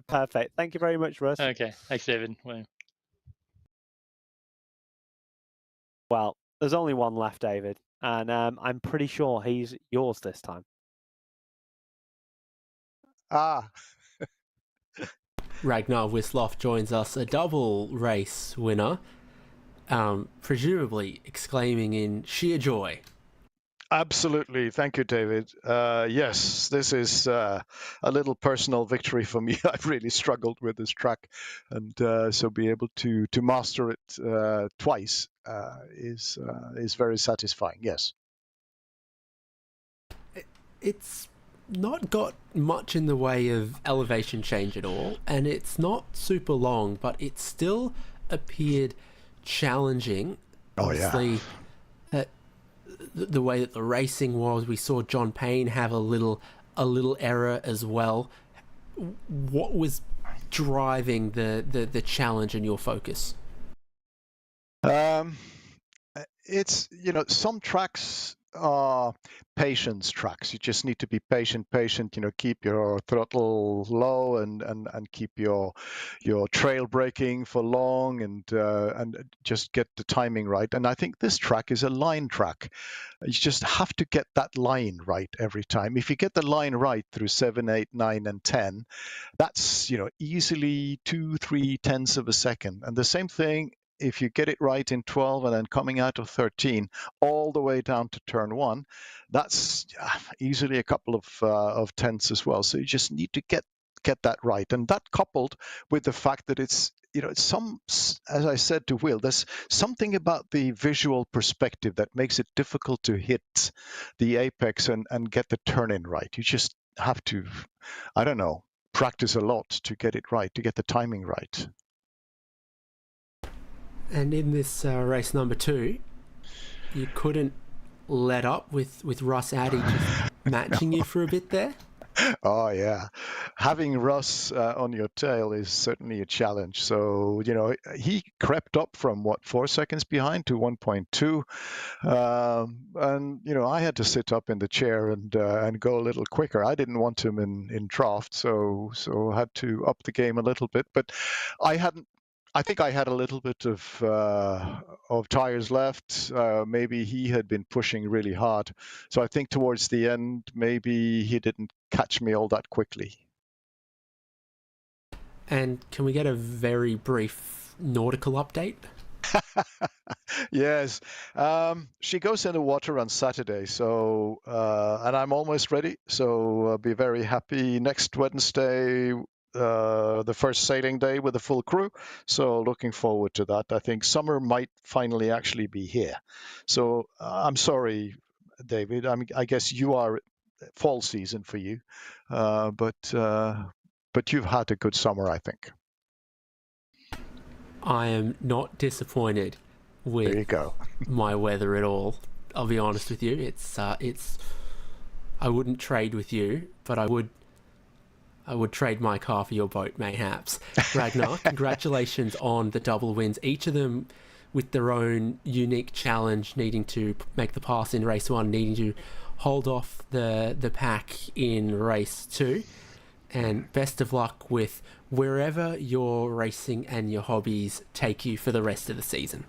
Perfect. Thank you very much, Russ. Okay. Thanks, David. William. Well, there's only one left, David, and I'm pretty sure he's yours this time. Ragnar Wisloff joins us, a double race winner, presumably exclaiming in sheer joy. Absolutely. Thank you, David. Yes, this is a little personal victory for me. I've really struggled with this track, and so be able to master it twice is very satisfying. Yes. It's not got much in the way of elevation change at all, and it's not super long, but it still appeared challenging. Oh, yeah. Obviously, the way that the racing was, we saw John Payne have a little error as well. What was driving the challenge and your focus? It's, some tracks are patience tracks. You just need to be patient, keep your throttle low and keep your trail braking for long and just get the timing right. And I think this track is a line track. You just have to get that line right every time. If you get the line right through 7, 8, 9, and 10, that's, easily 2-3 tenths of a second. And the same thing if you get it right in 12 and then coming out of 13 all the way down to turn 1, that's easily a couple of tenths as well. So you just need to get that right. And that coupled with the fact that it's, as I said to Will, there's something about the visual perspective that makes it difficult to hit the apex and get the turn in right. You just have to, practice a lot to get it right, to get the timing right. And in this race number 2, you couldn't let up with Russ Addy just matching you for a bit there? Oh yeah, having Russ on your tail is certainly a challenge. So he crept up from 4 seconds behind to 1.2, and I had to sit up in the chair and go a little quicker. I didn't want him in draft, so I had to up the game a little bit. But I think I had a little bit of tires left. Maybe he had been pushing really hard, so I think towards the end maybe he didn't catch me all that quickly. And can we get a very brief nautical update? Yes, she goes in the water on Saturday, so and I'm almost ready. So I'll be very happy next Wednesday. The first sailing day with the full crew. So looking forward to that. I think summer might finally actually be here. So I'm sorry, David. I guess you are fall season for you, but you've had a good summer, I think. I am not disappointed with There you go. my weather at all. I'll be honest with you. It's I wouldn't trade with you, but I would trade my car for your boat, mayhaps. Ragnar, congratulations on the double wins, each of them with their own unique challenge, needing to make the pass in race 1, needing to hold off the pack in race 2. And best of luck with wherever your racing and your hobbies take you for the rest of the season.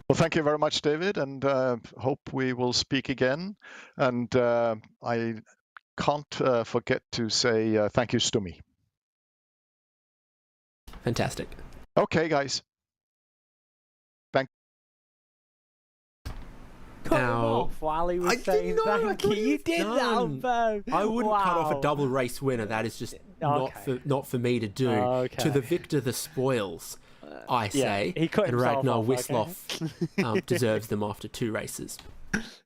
Well, thank you very much, David, and hope we will speak again. And I can't forget to say thank you, Stumi. Fantastic. Okay, guys. Thank. Cut him Now, off while he was saying thank you. You did that on purpose. I wouldn't cut off Wow. a double race winner. That is just not for me to do. Okay. To the victor, the spoils, I say. he cut and himself Ragnar off, Wisloff deserves them after 2 races.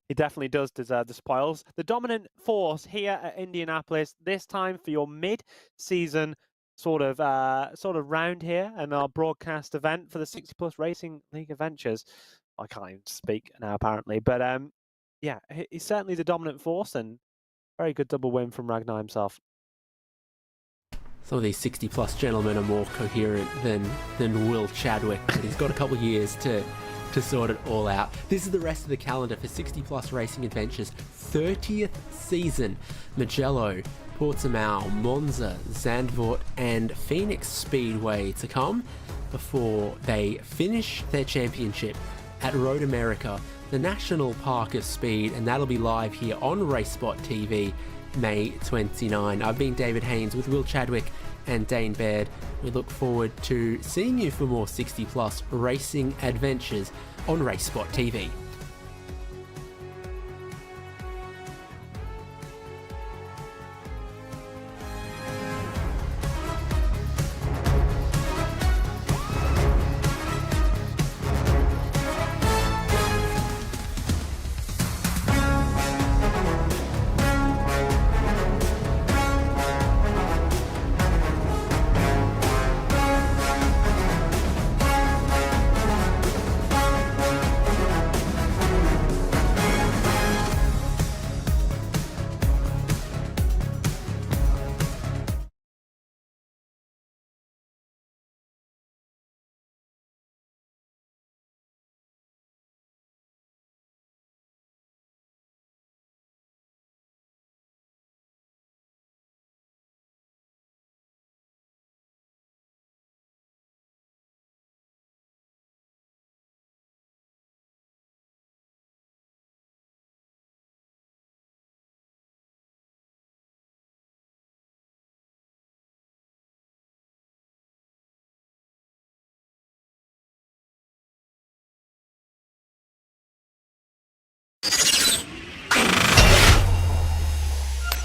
He definitely does deserve the spoils. The dominant force here at Indianapolis, this time for your mid-season sort of round here and our broadcast event for the 60 Plus Racing League Adventures. I can't even speak now apparently, but yeah, he's certainly the dominant force and very good double win from Ragnar himself. Some of these 60 plus gentlemen are more coherent than Will Chadwick, but he's got a couple of years to sort it all out. This is the rest of the calendar for 60 Plus Racing Adventures 30th season. Mugello, Portimao, Monza, Zandvoort and Phoenix Speedway to come before they finish their championship at Road America, the National Park of Speed, and that'll be live here on RaceSpotTV May 29. I've been David Haynes with Will Chadwick and Dane Baird. We look forward to seeing you for more 60 plus racing adventures on RaceSpotTV.